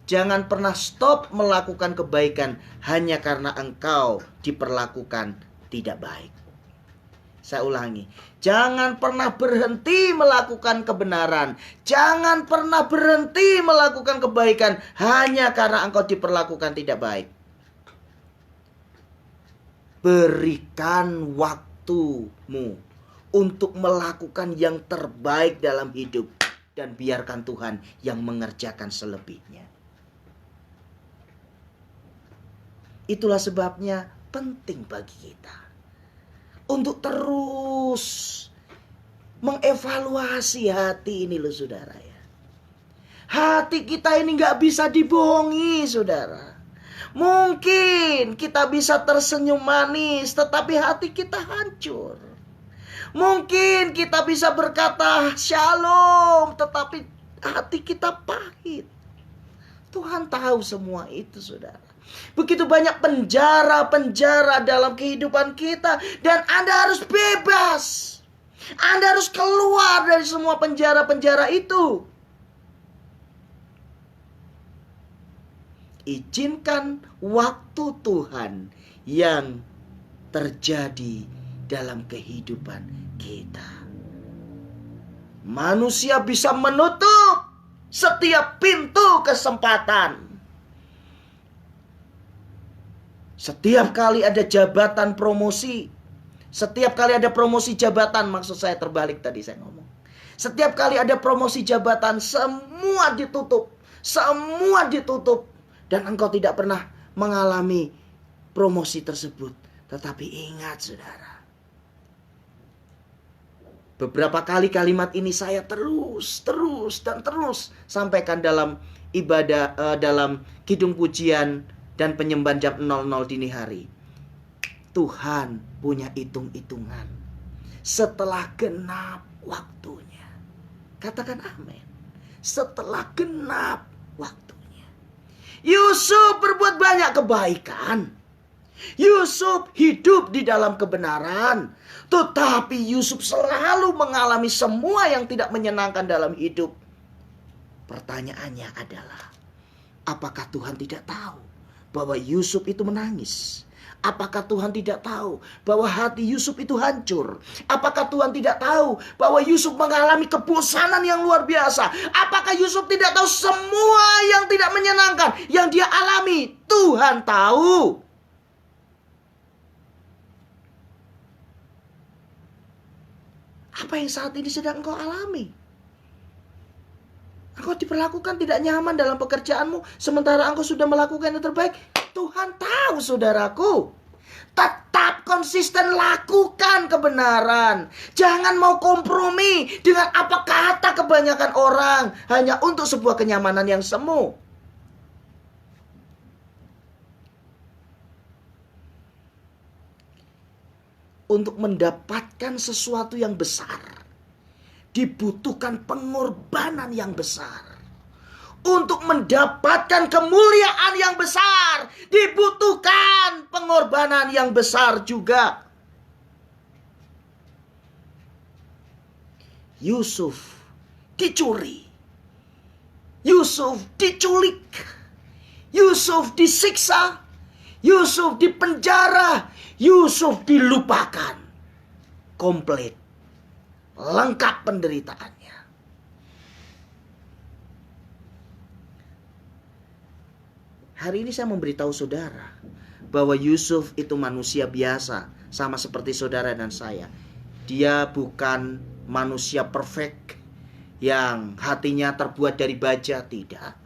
Jangan pernah stop melakukan kebaikan hanya karena engkau diperlakukan tidak baik. Saya ulangi, jangan pernah berhenti melakukan kebenaran. Jangan pernah berhenti melakukan kebaikan hanya karena engkau diperlakukan tidak baik. Berikan waktumu untuk melakukan yang terbaik dalam hidup, dan biarkan Tuhan yang mengerjakan selebihnya. Itulah sebabnya penting bagi kita untuk terus mengevaluasi hati ini loh, saudara ya. Hati kita ini gak bisa dibohongi, saudara. Mungkin kita bisa tersenyum manis, tetapi hati kita hancur. Mungkin kita bisa berkata shalom, tetapi hati kita pahit. Tuhan tahu semua itu, saudara. Begitu banyak penjara-penjara dalam kehidupan kita, dan Anda harus bebas. Anda harus keluar dari semua penjara-penjara itu. Izinkan waktu Tuhan yang terjadi dalam kehidupan kita. Manusia bisa menutup setiap pintu kesempatan. Setiap kali ada jabatan promosi, setiap kali ada promosi jabatan, maksud saya terbalik tadi saya ngomong. Setiap kali ada promosi jabatan, semua ditutup. Semua ditutup. Dan engkau tidak pernah mengalami promosi tersebut. Tetapi ingat saudara, beberapa kali kalimat ini saya terus sampaikan dalam ibadah, dalam kidung pujian dan penyembahan jam 00 dini hari. Tuhan punya hitung-hitungan setelah genap waktunya. Katakan amin. Setelah genap waktunya. Yusuf berbuat banyak kebaikan. Yusuf hidup di dalam kebenaran. Tetapi Yusuf selalu mengalami semua yang tidak menyenangkan dalam hidup. Pertanyaannya adalah, apakah Tuhan tidak tahu bahwa Yusuf itu menangis? Apakah Tuhan tidak tahu bahwa hati Yusuf itu hancur? Apakah Tuhan tidak tahu bahwa Yusuf mengalami kebosanan yang luar biasa? Apakah Yusuf tidak tahu semua yang tidak menyenangkan yang dia alami? Tuhan tahu. Apa yang saat ini sedang engkau alami? Engkau diperlakukan tidak nyaman dalam pekerjaanmu, sementara engkau sudah melakukan yang terbaik. Tuhan tahu saudaraku. Tetap konsisten lakukan kebenaran. Jangan mau kompromi dengan apa kata kebanyakan orang hanya untuk sebuah kenyamanan yang semu. Untuk mendapatkan sesuatu yang besar, dibutuhkan pengorbanan yang besar. Untuk mendapatkan kemuliaan yang besar, dibutuhkan pengorbanan yang besar juga. Yusuf dicuri. Yusuf diculik. Yusuf disiksa. Yusuf dipenjara. Yusuf dilupakan. Komplit. Lengkap penderitaannya. Hari ini saya memberitahu saudara bahwa Yusuf itu manusia biasa, sama seperti saudara dan saya. Dia bukan manusia perfect yang hatinya terbuat dari baja, tidak.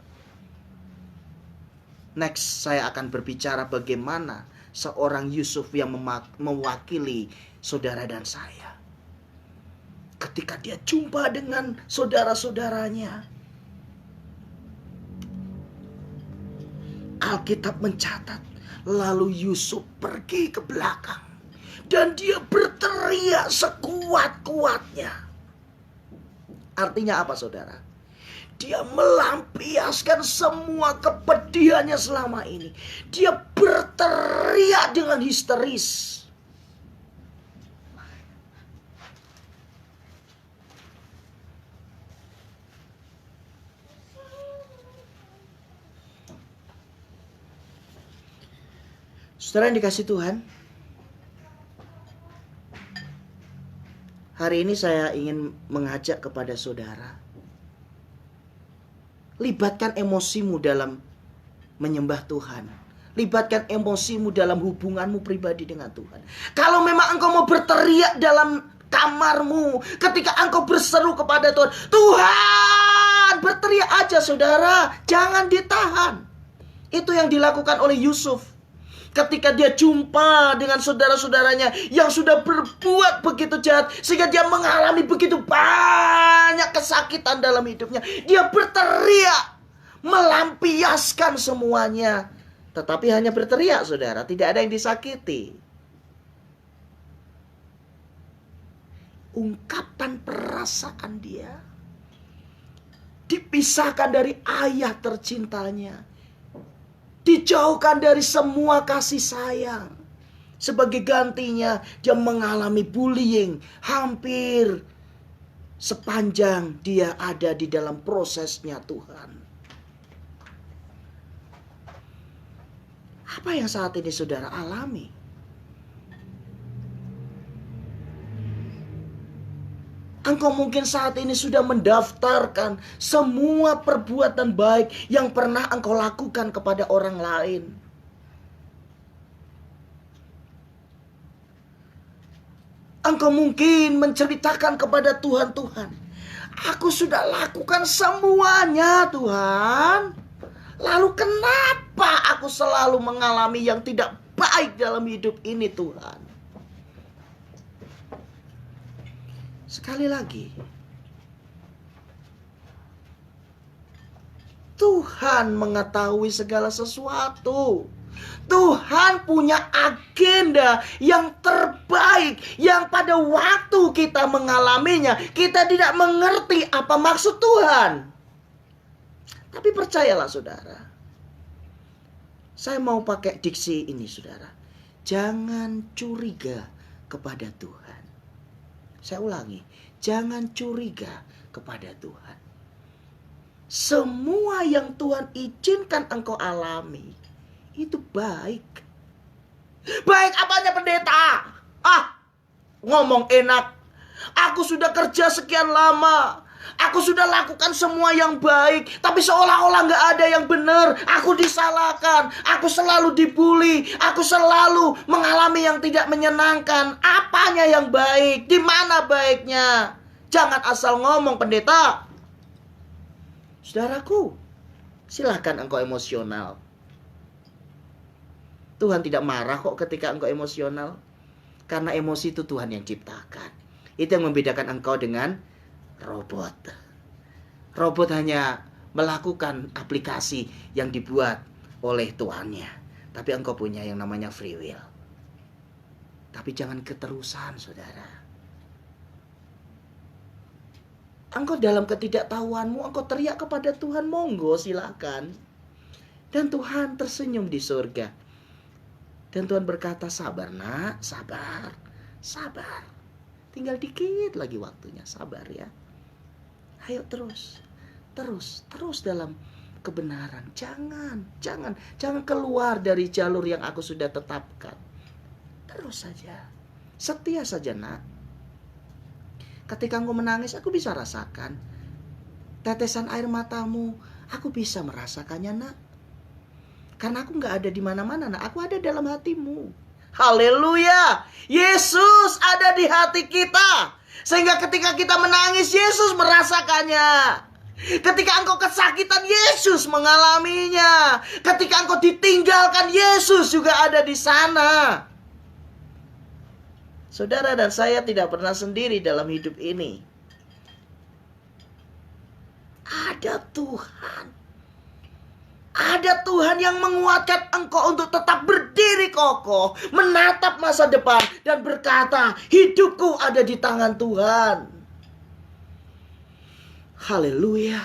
Next, saya akan berbicara bagaimana seorang Yusuf yang mewakili saudara dan saya. Ketika dia jumpa dengan saudara-saudaranya, Alkitab mencatat, lalu Yusuf pergi ke belakang dan dia berteriak sekuat-kuatnya. Artinya apa saudara? Dia melampiaskan semua kepedihannya selama ini. Dia berteriak dengan histeris. Saudara yang dikasih Tuhan, hari ini saya ingin mengajak kepada saudara, libatkan emosimu dalam menyembah Tuhan. Libatkan emosimu dalam hubunganmu pribadi dengan Tuhan. Kalau memang engkau mau berteriak dalam kamarmu, ketika engkau berseru kepada Tuhan, Tuhan, berteriak aja saudara, jangan ditahan. Itu yang dilakukan oleh Yusuf. Ketika dia jumpa dengan saudara-saudaranya yang sudah berbuat begitu jahat, sehingga dia mengalami begitu banyak kesakitan dalam hidupnya, dia berteriak, melampiaskan semuanya. Tetapi hanya berteriak saudara, tidak ada yang disakiti. Ungkapan perasaan dia dipisahkan dari ayah tercintanya, dijauhkan dari semua kasih sayang. Sebagai gantinya dia mengalami bullying hampir sepanjang dia ada di dalam prosesnya Tuhan. Apa yang saat ini saudara alami? Engkau mungkin saat ini sudah mendaftarkan semua perbuatan baik yang pernah engkau lakukan kepada orang lain. Engkau mungkin menceritakan kepada Tuhan, Tuhan, aku sudah lakukan semuanya Tuhan. Lalu kenapa aku selalu mengalami yang tidak baik dalam hidup ini Tuhan? Sekali lagi, Tuhan mengetahui segala sesuatu. Tuhan punya agenda yang terbaik, yang pada waktu kita mengalaminya, kita tidak mengerti apa maksud Tuhan. Tapi percayalah saudara, saya mau pakai diksi ini saudara. Jangan curiga kepada Tuhan. Saya ulangi, jangan curiga kepada Tuhan. Semua yang Tuhan izinkan engkau alami, itu baik. Baik apanya pendeta? Ngomong enak. Aku sudah kerja sekian lama. Aku sudah lakukan semua yang baik. Tapi seolah-olah gak ada yang benar. Aku disalahkan. Aku selalu dibully. Aku selalu mengalami yang tidak menyenangkan. Apanya yang baik? Di mana baiknya? Jangan asal ngomong pendeta. Saudaraku, silahkan engkau emosional. Tuhan tidak marah kok ketika engkau emosional. Karena emosi itu Tuhan yang ciptakan. Itu yang membedakan engkau dengan robot. Robot hanya melakukan aplikasi yang dibuat oleh tuannya. Tapi engkau punya yang namanya free will. Tapi jangan keterusan saudara. Engkau dalam ketidaktahuanmu, engkau teriak kepada Tuhan, monggo silakan. Dan Tuhan tersenyum di surga. Dan Tuhan berkata, sabar nak, sabar, sabar. Tinggal dikit lagi waktunya, sabar ya. Ayo terus dalam kebenaran. Jangan keluar dari jalur yang aku sudah tetapkan. Terus saja, setia saja nak. Ketika engkau menangis, aku bisa rasakan. Tetesan air matamu, aku bisa merasakannya nak. Karena aku gak ada di mana-mana nak, aku ada dalam hatimu. Haleluya. Yesus ada di hati kita. Sehingga ketika kita menangis, Yesus merasakannya. Ketika engkau kesakitan, Yesus mengalaminya. Ketika engkau ditinggalkan, Yesus juga ada di sana. Saudara dan saya tidak pernah sendiri dalam hidup ini. Ada Tuhan. Ada Tuhan yang menguatkan engkau untuk tetap berdiri kokoh, menatap masa depan dan berkata, hidupku ada di tangan Tuhan. Haleluya.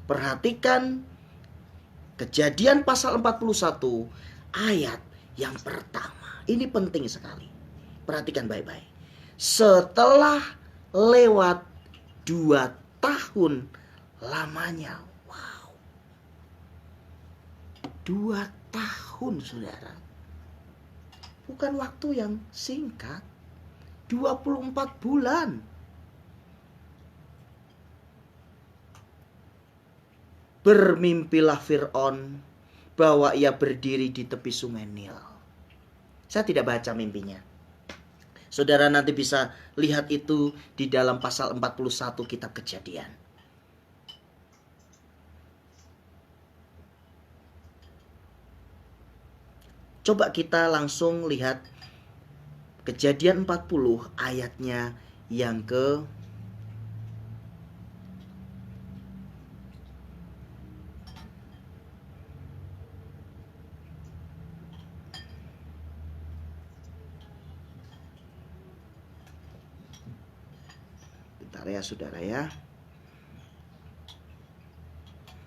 Perhatikan Kejadian pasal 41 ayat yang pertama. Ini penting sekali. Perhatikan baik-baik. Setelah lewat 2 tahun lamanya. Wow. 2 tahun saudara. Bukan waktu yang singkat. 24 bulan. Bermimpilah Fir'aun bahwa ia berdiri di tepi sungai Nil. Saya tidak baca mimpinya. Saudara nanti bisa lihat itu di dalam pasal 41 kitab Kejadian. Coba kita langsung lihat Kejadian 40 ayatnya yang ke ya saudara ya.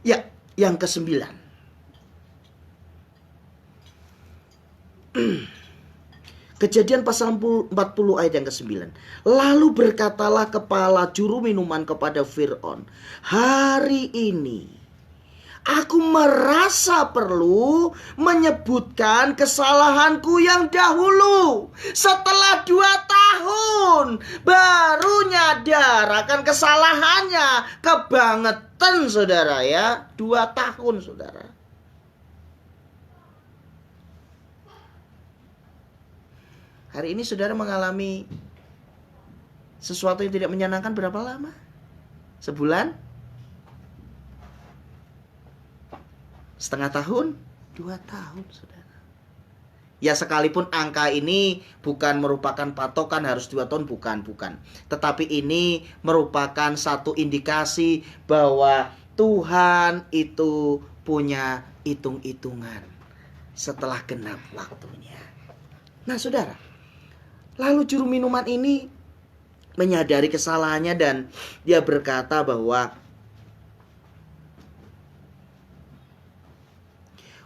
Ya, yang ke-9. Kejadian pasal 40 ayat yang ke-9. Lalu berkatalah kepala juru minuman kepada Fir'aun, hari ini aku merasa perlu menyebutkan kesalahanku yang dahulu. Setelah 2 tahun baru nyadar akan kesalahannya. Kebangetan saudara ya. 2 tahun saudara. Hari ini saudara mengalami sesuatu yang tidak menyenangkan berapa lama? Sebulan? Setengah tahun? 2 tahun, saudara. Ya, sekalipun angka ini bukan merupakan patokan harus 2 tahun, bukan. Tetapi ini merupakan satu indikasi bahwa Tuhan itu punya hitung-hitungan setelah genap waktunya. Nah, saudara, lalu juru minuman ini menyadari kesalahannya dan dia berkata bahwa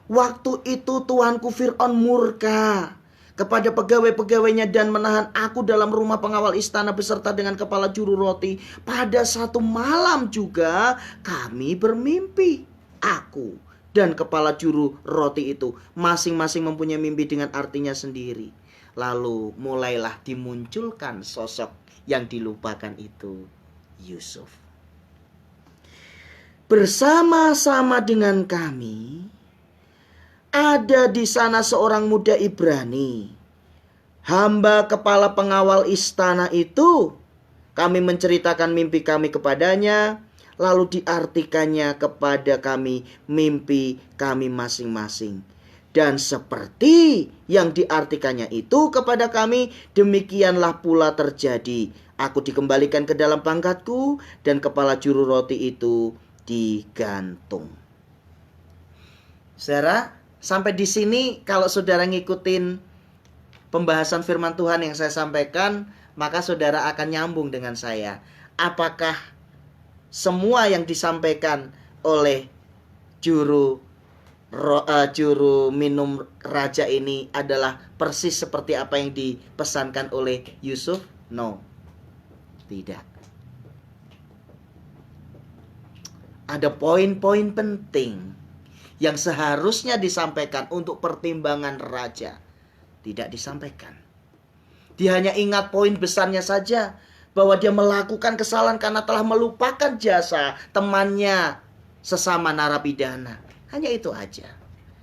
waktu itu tuanku Fir'aun murka kepada pegawai-pegawainya dan menahan aku dalam rumah pengawal istana beserta dengan kepala juru roti. Pada satu malam juga kami bermimpi. Aku dan kepala juru roti itu masing-masing mempunyai mimpi dengan artinya sendiri. Lalu mulailah dimunculkan sosok yang dilupakan itu, Yusuf. Bersama-sama dengan kami ada di sana seorang muda Ibrani, hamba kepala pengawal istana itu. Kami menceritakan mimpi kami kepadanya, lalu diartikannya kepada kami mimpi kami masing-masing. Dan seperti yang diartikannya itu kepada kami, demikianlah pula terjadi. Aku dikembalikan ke dalam pangkatku dan kepala juru roti itu digantung. Saudara, sampai di sini kalau saudara ngikutin pembahasan firman Tuhan yang saya sampaikan, maka saudara akan nyambung dengan saya. Apakah semua yang disampaikan oleh juru minum raja ini adalah persis seperti apa yang dipesankan oleh Yusuf? No, tidak. Ada poin-poin penting yang seharusnya disampaikan untuk pertimbangan raja, tidak disampaikan. Dia hanya ingat poin besarnya saja, bahwa dia melakukan kesalahan karena telah melupakan jasa temannya sesama narapidana. Hanya itu aja.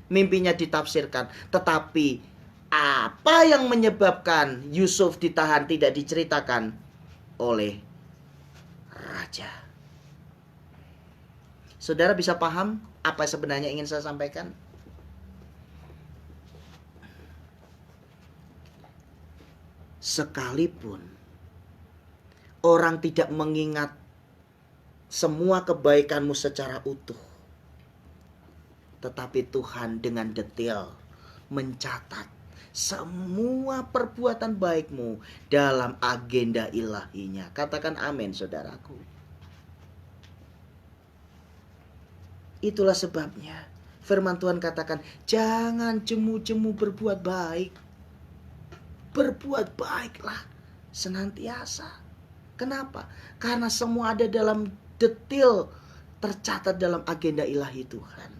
Mimpinya ditafsirkan, tetapi apa yang menyebabkan Yusuf ditahan tidak diceritakan oleh raja. Saudara bisa paham apa sebenarnya ingin saya sampaikan? Sekalipun orang tidak mengingat semua kebaikanmu secara utuh, tetapi Tuhan dengan detail mencatat semua perbuatan baikmu dalam agenda ilahinya. Katakan amin, saudaraku. Itulah sebabnya firman Tuhan katakan, jangan jemu-jemu berbuat baik. Berbuat baiklah senantiasa. Kenapa? Karena semua ada dalam detail, tercatat dalam agenda ilahi Tuhan.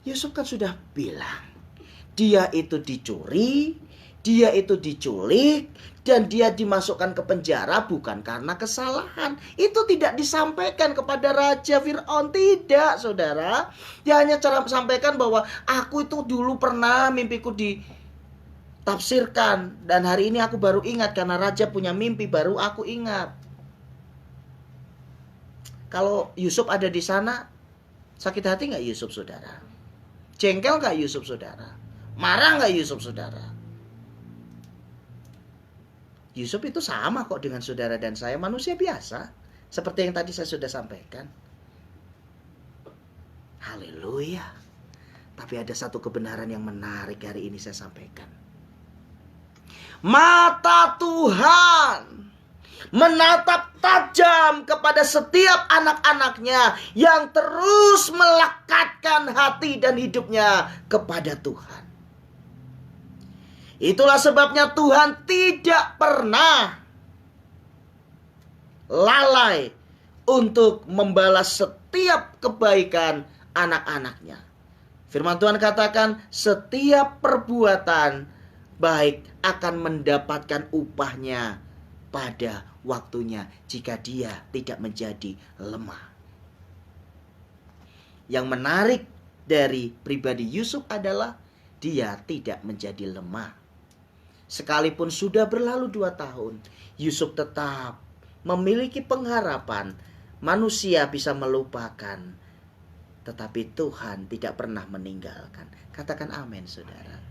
Yusuf kan sudah bilang, dia itu dicuri, dia itu diculik, dan dia dimasukkan ke penjara bukan karena kesalahan. Itu tidak disampaikan kepada Raja Fir'aun. Tidak, saudara. Dia hanya cara sampaikan bahwa aku itu dulu pernah mimpiku ditafsirkan, dan hari ini aku baru ingat karena Raja punya mimpi baru aku ingat. Kalau Yusuf ada di sana, sakit hati gak Yusuf, saudara? Jengkel gak Yusuf, saudara? Marah gak Yusuf, saudara? Yusuf itu sama kok dengan saudara dan saya, manusia biasa. Seperti yang tadi saya sudah sampaikan. Haleluya. Tapi ada satu kebenaran yang menarik hari ini saya sampaikan. Mata Tuhan menatap tajam kepada setiap anak-anaknya yang terus melekatkan hati dan hidupnya kepada Tuhan. Itulah sebabnya Tuhan tidak pernah lalai untuk membalas setiap kebaikan anak-anaknya. Firman Tuhan katakan, setiap perbuatan baik akan mendapatkan upahnya pada waktunya jika dia tidak menjadi lemah. Yang menarik dari pribadi Yusuf adalah dia tidak menjadi lemah. Sekalipun sudah berlalu 2 tahun, Yusuf tetap memiliki pengharapan manusia bisa melupakan, tetapi Tuhan tidak pernah meninggalkan. Katakan amin, saudara.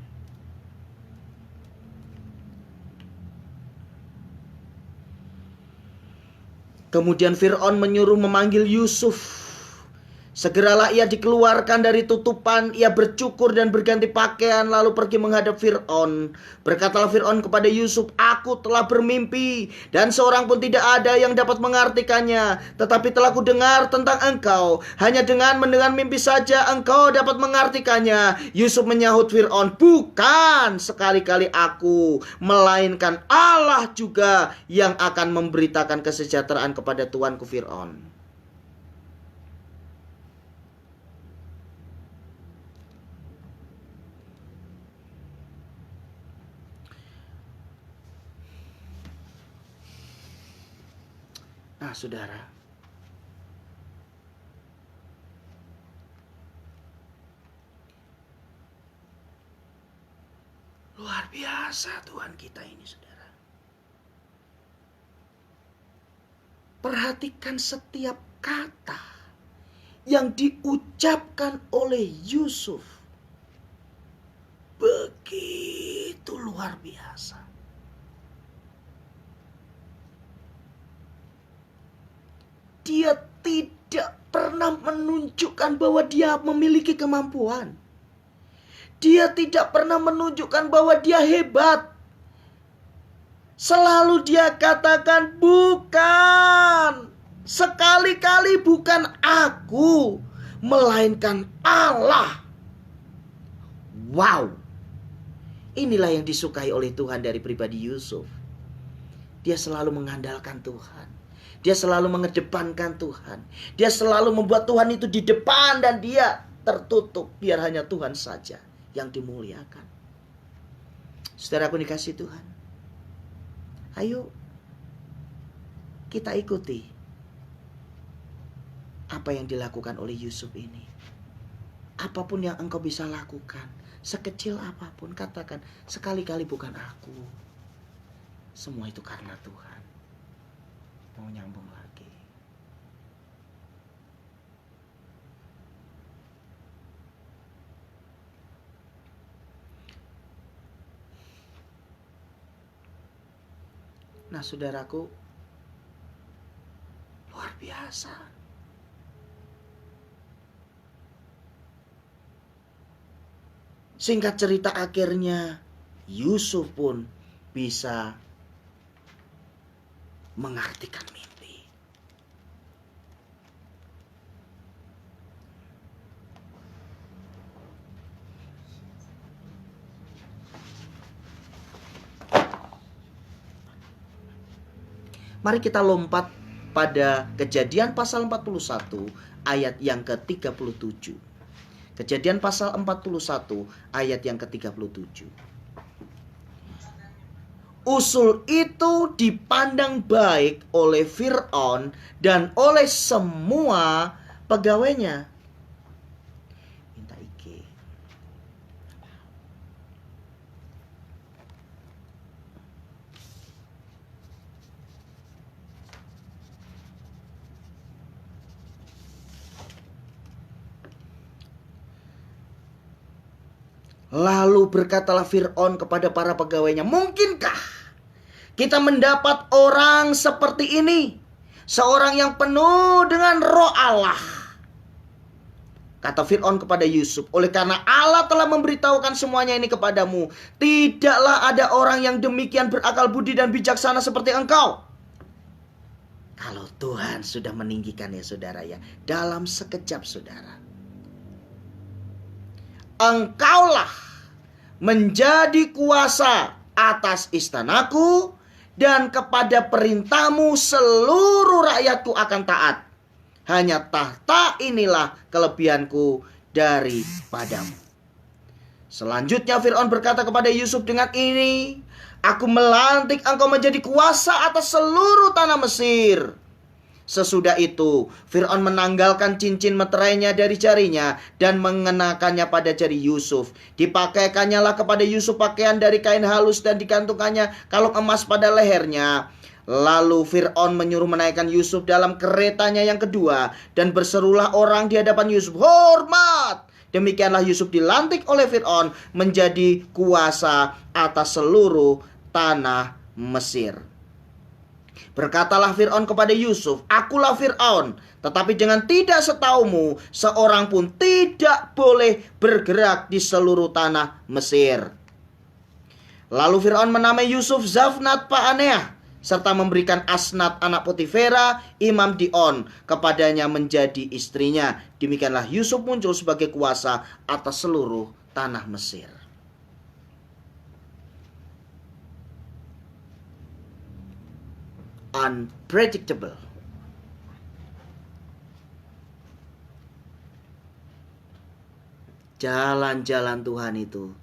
Kemudian Fir'aun menyuruh memanggil Yusuf. Segeralah ia dikeluarkan dari tutupan, ia bercukur dan berganti pakaian lalu pergi menghadap Fir'aun. Berkatalah Fir'aun kepada Yusuf, aku telah bermimpi dan seorang pun tidak ada yang dapat mengartikannya. Tetapi telah kudengar tentang engkau, hanya dengan mendengar mimpi saja engkau dapat mengartikannya. Yusuf menyahut Fir'aun, bukan sekali-kali aku, melainkan Allah juga yang akan memberitakan kesejahteraan kepada tuanku Fir'aun. Nah, saudara, luar biasa Tuhan kita ini, saudara. Perhatikan setiap kata yang diucapkan oleh Yusuf. Begitu luar biasa. Dia tidak pernah menunjukkan bahwa dia memiliki kemampuan. Dia tidak pernah menunjukkan bahwa dia hebat. Selalu dia katakan, bukan. Sekali-kali bukan aku, melainkan Allah. Wow. Inilah yang disukai oleh Tuhan dari pribadi Yusuf. Dia selalu mengandalkan Tuhan. Dia selalu mengedepankan Tuhan. Dia selalu membuat Tuhan itu di depan dan dia tertutup. Biar hanya Tuhan saja yang dimuliakan. Saudaraku dikasih Tuhan. Ayo kita ikuti apa yang dilakukan oleh Yusuf ini. Apapun yang engkau bisa lakukan, sekecil apapun, katakan, sekali-kali bukan aku. Semua itu karena Tuhan. Mau nyambung lagi. Nah, saudaraku, luar biasa. Singkat cerita, akhirnya Yusuf pun bisa mengartikan mimpi. Mari kita lompat pada Kejadian pasal 41 ayat yang ke-37. Kejadian pasal 41 ayat yang ke-37. Usul itu dipandang baik oleh Fir'aun dan oleh semua pegawainya. Minta Ike. Lalu berkatalah Fir'aun kepada para pegawainya, mungkinkah kita mendapat orang seperti ini, seorang yang penuh dengan roh Allah? Kata Fir'aun kepada Yusuf, oleh karena Allah telah memberitahukan semuanya ini kepadamu, tidaklah ada orang yang demikian berakal budi dan bijaksana seperti engkau. Kalau Tuhan sudah meninggikannya, saudara, ya, dalam sekejap, saudara, engkaulah menjadi kuasa atas istanaku, dan kepada perintahmu seluruh rakyatku akan taat. Hanya tahta inilah kelebihanku daripadamu. Selanjutnya Fir'aun berkata kepada Yusuf, dengan ini aku melantik engkau menjadi kuasa atas seluruh tanah Mesir. Sesudah itu, Fir'aun menanggalkan cincin meterainya dari jarinya dan mengenakannya pada jari Yusuf. Dipakaikannya lah kepada Yusuf pakaian dari kain halus dan digantungkannya kalung emas pada lehernya. Lalu Fir'aun menyuruh menaikkan Yusuf dalam keretanya yang kedua, dan berserulah orang di hadapan Yusuf, "Hormat!" Demikianlah Yusuf dilantik oleh Fir'aun menjadi kuasa atas seluruh tanah Mesir. Berkatalah Fir'aun kepada Yusuf, "Akulah Fir'aun, tetapi dengan tidak setaumu, seorang pun tidak boleh bergerak di seluruh tanah Mesir." Lalu Fir'aun menamai Yusuf Zafnat Paaneah, serta memberikan Asnat anak Potifera, imam Dion, kepadanya menjadi istrinya. Demikianlah Yusuf muncul sebagai kuasa atas seluruh tanah Mesir. Unpredictable. Jalan-jalan Tuhan itu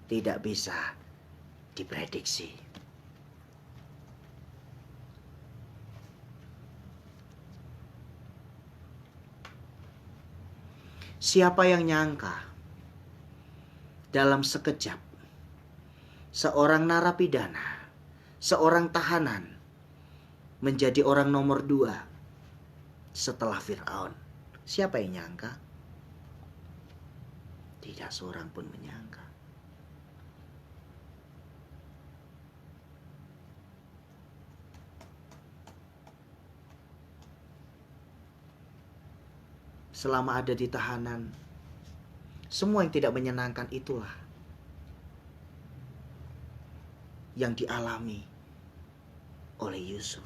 tidak bisa diprediksi. Siapa yang nyangka dalam sekejap seorang narapidana, seorang tahanan menjadi orang nomor 2 setelah Fir'aun? Siapa yang nyangka? Tidak seorang pun menyangka. Selama ada di tahanan, semua yang tidak menyenangkan itulah yang dialami oleh Yusuf.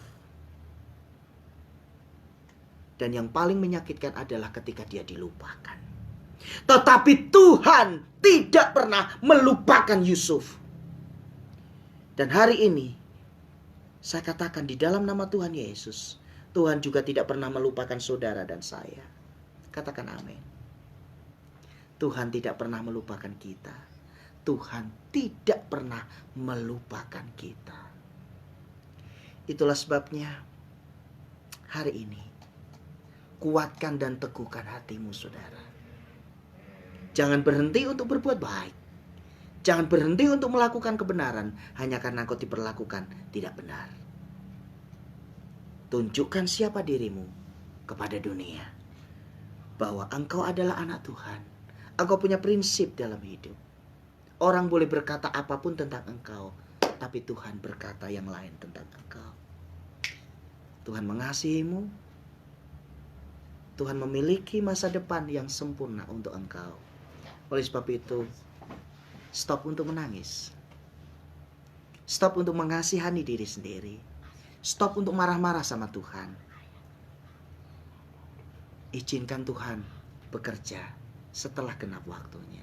Dan yang paling menyakitkan adalah ketika dia dilupakan. Tetapi Tuhan tidak pernah melupakan Yusuf. Dan hari ini saya katakan di dalam nama Tuhan Yesus, Tuhan juga tidak pernah melupakan saudara dan saya. Katakan amin. Tuhan tidak pernah melupakan kita. Tuhan tidak pernah melupakan kita. Itulah sebabnya hari ini kuatkan dan teguhkan hatimu, saudara. Jangan berhenti untuk berbuat baik. Jangan berhenti untuk melakukan kebenaran hanya karena engkau diperlakukan tidak benar. Tunjukkan siapa dirimu kepada dunia, bahwa engkau adalah anak Tuhan. Engkau punya prinsip dalam hidup. Orang boleh berkata apapun tentang engkau, tapi Tuhan berkata yang lain tentang engkau. Tuhan mengasihimu. Tuhan memiliki masa depan yang sempurna untuk engkau. Oleh sebab itu, stop untuk menangis. Stop untuk mengasihani diri sendiri. Stop untuk marah-marah sama Tuhan. Izinkan Tuhan bekerja setelah genap waktunya.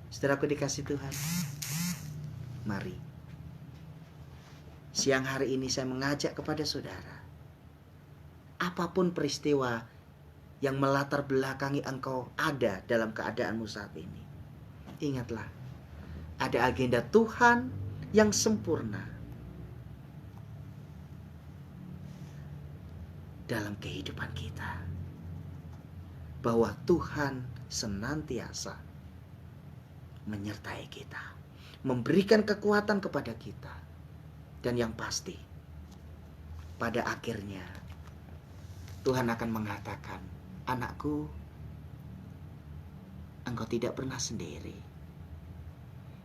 Saudaraku dikasih Tuhan, mari. Siang hari ini saya mengajak kepada saudara, apapun peristiwa yang melatar belakangi engkau ada dalam keadaanmu saat ini, ingatlah, ada agenda Tuhan yang sempurna dalam kehidupan kita. Bahwa Tuhan senantiasa menyertai kita, memberikan kekuatan kepada kita. Dan yang pasti, pada akhirnya Tuhan akan mengatakan, "Anakku, engkau tidak pernah sendiri."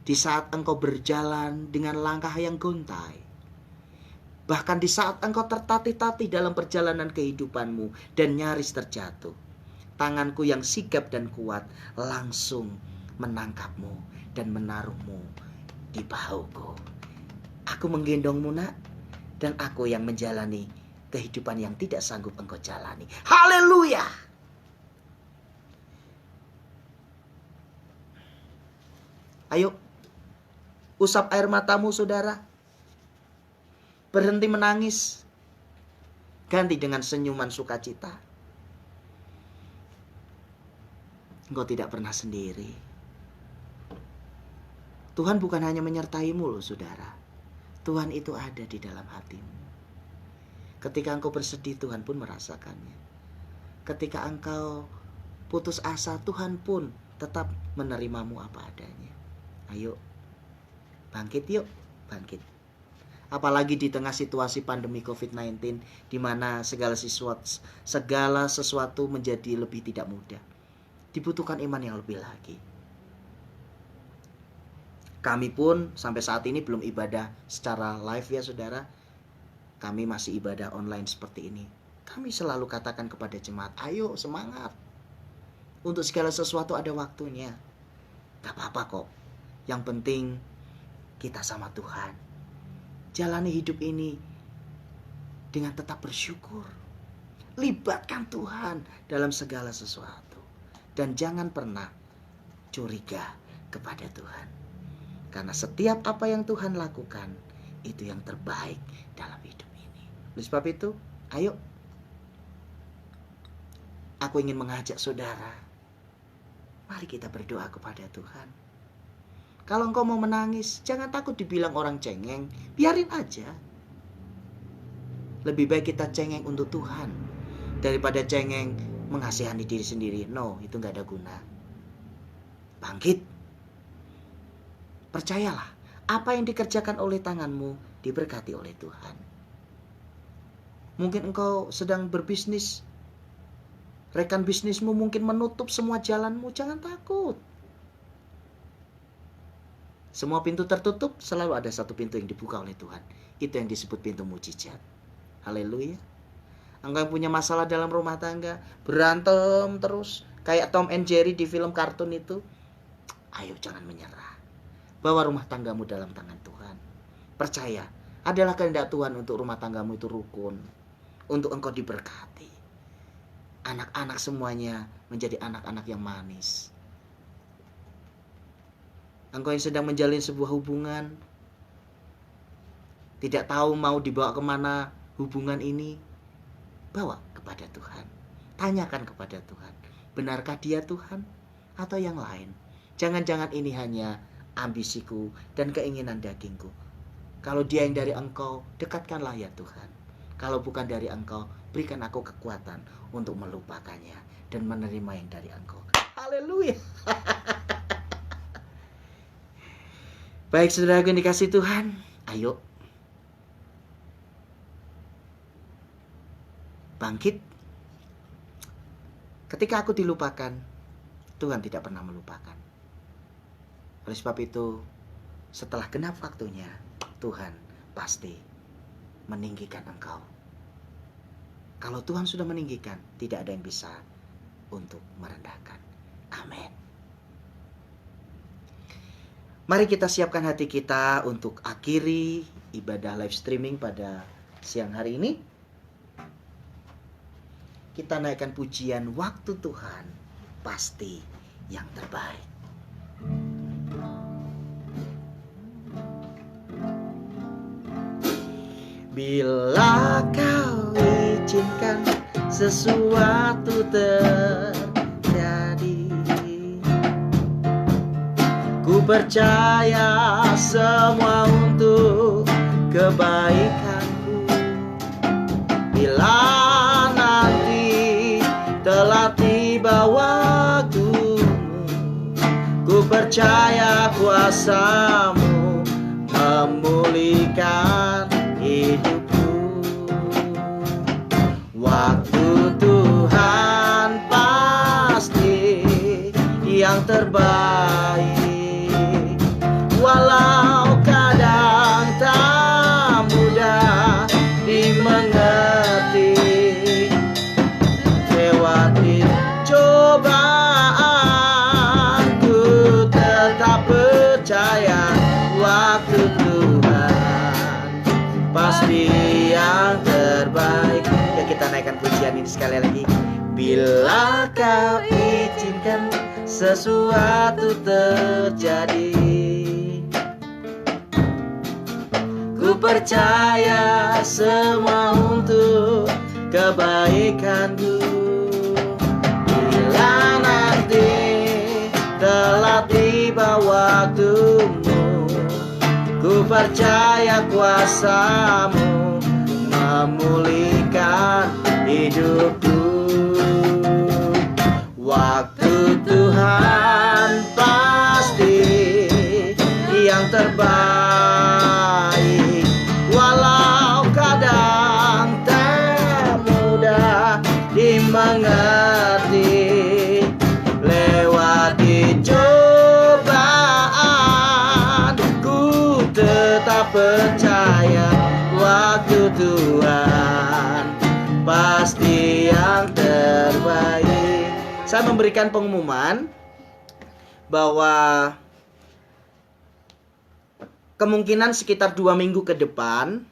Di saat engkau berjalan dengan langkah yang gontai, bahkan di saat engkau tertatih-tatih dalam perjalanan kehidupanmu dan nyaris terjatuh, tanganku yang sigap dan kuat langsung menangkapmu dan menaruhmu di bahuku. Aku menggendongmu, nak, dan aku yang menjalani kehidupan yang tidak sanggup engkau jalani. Haleluya! Ayo, usap air matamu, saudara. Berhenti menangis. Ganti dengan senyuman sukacita. Engkau tidak pernah sendiri. Tuhan bukan hanya menyertaimu loh, saudara. Tuhan itu ada di dalam hatimu. Ketika engkau bersedih, Tuhan pun merasakannya. Ketika engkau putus asa, Tuhan pun tetap menerimamu apa adanya. Ayo, bangkit yuk, bangkit. Apalagi di tengah situasi pandemi COVID-19, di mana segala sesuatu menjadi lebih tidak mudah. Dibutuhkan iman yang lebih lagi. Kami pun sampai saat ini belum ibadah secara live ya saudara. Kami masih ibadah online seperti ini. Kami selalu katakan kepada jemaat, ayo semangat. Untuk segala sesuatu ada waktunya. Gak apa-apa kok. Yang penting kita sama Tuhan. Jalani hidup ini dengan tetap bersyukur. Libatkan Tuhan dalam segala sesuatu. Dan jangan pernah curiga kepada Tuhan. Karena setiap apa yang Tuhan lakukan, itu yang terbaik dalam hidup ini. Oleh sebab itu, ayo. Aku ingin mengajak saudara. Mari kita berdoa kepada Tuhan. Kalau engkau mau menangis, jangan takut dibilang orang cengeng. Biarin aja. Lebih baik kita cengeng untuk Tuhan daripada cengeng mengasihani diri sendiri. No, itu gak ada guna. Bangkit. Percayalah, apa yang dikerjakan oleh tanganmu diberkati oleh Tuhan. Mungkin engkau sedang berbisnis, rekan bisnismu mungkin menutup semua jalanmu, jangan takut. Semua pintu tertutup, selalu ada satu pintu yang dibuka oleh Tuhan. Itu yang disebut pintu mujizat. Haleluya. Engkau yang punya masalah dalam rumah tangga, berantem terus, kayak Tom and Jerry di film kartun itu, ayo jangan menyerah. Bawa rumah tanggamu dalam tangan Tuhan. Percaya, adalah kehendak Tuhan untuk rumah tanggamu itu rukun. Untuk engkau diberkati. Anak-anak semuanya menjadi anak-anak yang manis. Engkau yang sedang menjalin sebuah hubungan, tidak tahu mau dibawa kemana hubungan ini, bawa kepada Tuhan. Tanyakan kepada Tuhan, benarkah dia Tuhan atau yang lain? Jangan-jangan ini hanya ambisiku dan keinginan dagingku. Kalau dia yang dari engkau, dekatkanlah ya Tuhan. Kalau bukan dari engkau, berikan aku kekuatan untuk melupakannya dan menerima yang dari engkau. Haleluya. Baik saudara yang dikasih Tuhan, ayo bangkit. Ketika aku dilupakan, Tuhan tidak pernah melupakan. Oleh sebab itu, setelah genap waktunya, Tuhan pasti meninggikan engkau. Kalau Tuhan sudah meninggikan, tidak ada yang bisa untuk merendahkan. Amin. Mari kita siapkan hati kita untuk akhiri ibadah live streaming pada siang hari ini. Kita naikkan pujian waktu Tuhan pasti yang terbaik. Bila kau izinkan sesuatu terjadi, ku percaya semua untuk kebaikanku. Bila nanti telah tiba waktumu, ku percaya kuasa-Mu memulihkan hidupku. Waktu Tuhan pasti yang terbaik. Walau kadang tak mudah dimengerti, lewati cobaan ku tetap percaya waktu Tuhan pasti yang terbaik. Ya, kita naikkan pujian ini sekali lagi. Bila kau izinkan sesuatu terjadi, ku percaya semua untuk kebaikanku. Bila nanti telah tiba waktumu, ku percaya kuasa-Mu memulihkan hidupku. Waktu Tuhan pasti yang terbaik, walau kadang tak mudah dimengerti. Lewati cobaan, ku tetap percaya waktu Tuhan pasti yang terbaik. Saya memberikan pengumuman bahwa kemungkinan sekitar 2 minggu ke depan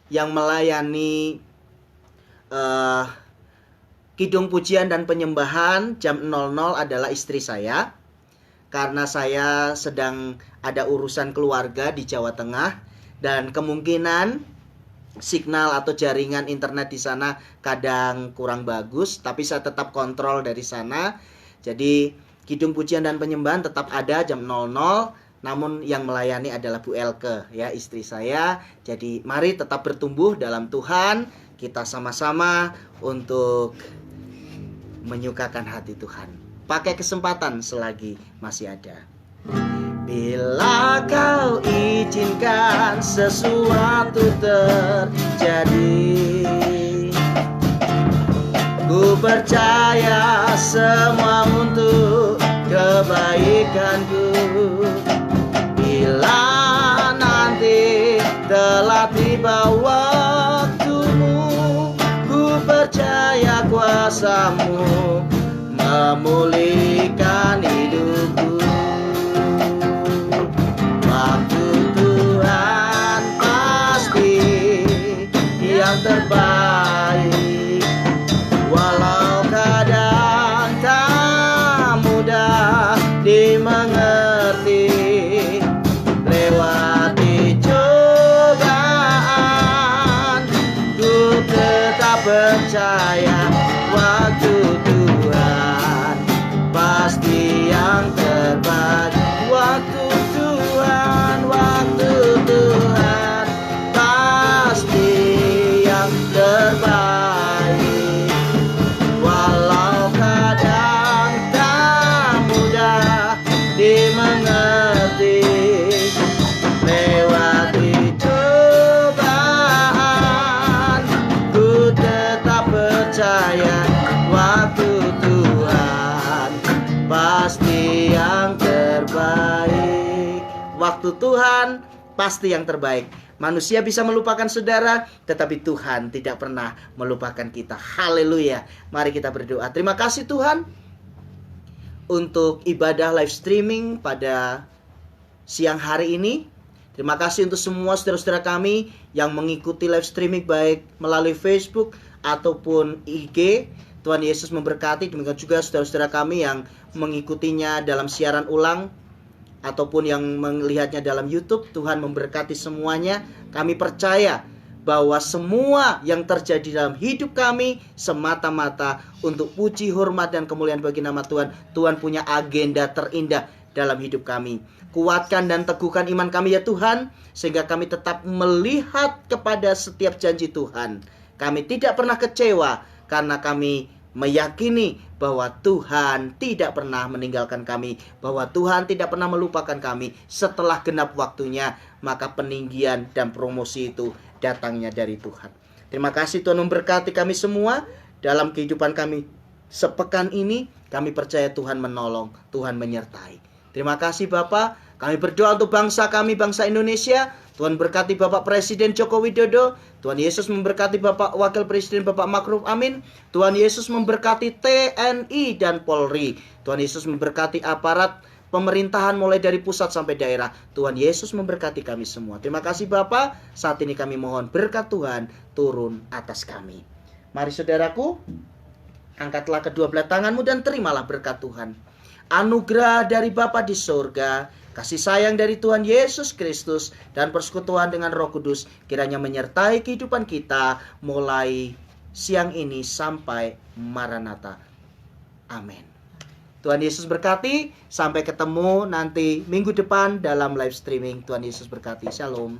yang melayani kidung pujian dan penyembahan jam 00 adalah istri saya. Karena saya sedang ada urusan keluarga di Jawa Tengah dan kemungkinan signal atau jaringan internet di sana kadang kurang bagus, tapi saya tetap kontrol dari sana. Jadi kidung pujian dan penyembahan tetap ada jam 00, namun yang melayani adalah Bu Elke, ya, istri saya. Jadi mari tetap bertumbuh dalam Tuhan, kita sama-sama untuk menyukakan hati Tuhan. Pakai kesempatan selagi masih ada. Bila kau izinkan sesuatu terjadi, ku percaya semua untuk kebaikanku. Bila nanti telah tiba waktumu, ku percaya kuasa-Mu memulihkan hidupku. Waktu Tuhan pasti yang terbaik, walau kadang tak mudah dimengerti. Lewati cobaan, ku tetap percaya waktu Tuhan pasti yang terbaik. Waktu Tuhan pasti yang terbaik, walau kadang tak mudah dimengerti. Lewati cobaan, ku tetap percaya waktu Tuhan pasti yang terbaik. Waktu Tuhan pasti yang terbaik. Manusia bisa melupakan saudara, tetapi Tuhan tidak pernah melupakan kita. Haleluya. Mari kita berdoa. Terima kasih Tuhan untuk ibadah live streaming pada siang hari ini. Terima kasih untuk semua saudara-saudara kami yang mengikuti live streaming baik melalui Facebook ataupun IG. Tuhan Yesus memberkati. Demikian juga saudara-saudara kami yang mengikutinya dalam siaran ulang ataupun yang melihatnya dalam YouTube. Tuhan memberkati semuanya. Kami percaya bahwa semua yang terjadi dalam hidup kami semata-mata untuk puji, hormat, dan kemuliaan bagi nama Tuhan. Tuhan punya agenda terindah dalam hidup kami. Kuatkan dan teguhkan iman kami ya Tuhan, sehingga kami tetap melihat kepada setiap janji Tuhan. Kami tidak pernah kecewa karena kami meyakini bahwa Tuhan tidak pernah meninggalkan kami, bahwa Tuhan tidak pernah melupakan kami. Setelah genap waktunya, maka peninggian dan promosi itu datangnya dari Tuhan. Terima kasih Tuhan memberkati kami semua dalam kehidupan kami sepekan ini. Kami percaya Tuhan menolong, Tuhan menyertai. Terima kasih Bapak. Kami berdoa untuk bangsa kami, bangsa Indonesia. Tuhan berkati Bapak Presiden Joko Widodo. Tuhan Yesus memberkati Bapak Wakil Presiden Bapak Ma'ruf Amin. Tuhan Yesus memberkati TNI dan Polri. Tuhan Yesus memberkati aparat pemerintahan mulai dari pusat sampai daerah. Tuhan Yesus memberkati kami semua. Terima kasih Bapak. Saat ini kami mohon berkat Tuhan turun atas kami. Mari saudaraku, angkatlah kedua belah tanganmu dan terimalah berkat Tuhan. Anugerah dari Bapa di surga, kasih sayang dari Tuhan Yesus Kristus, dan persekutuan dengan Roh Kudus kiranya menyertai kehidupan kita mulai siang ini sampai Maranatha. Amin. Tuhan Yesus berkati. Sampai ketemu nanti minggu depan dalam live streaming. Tuhan Yesus berkati. Shalom.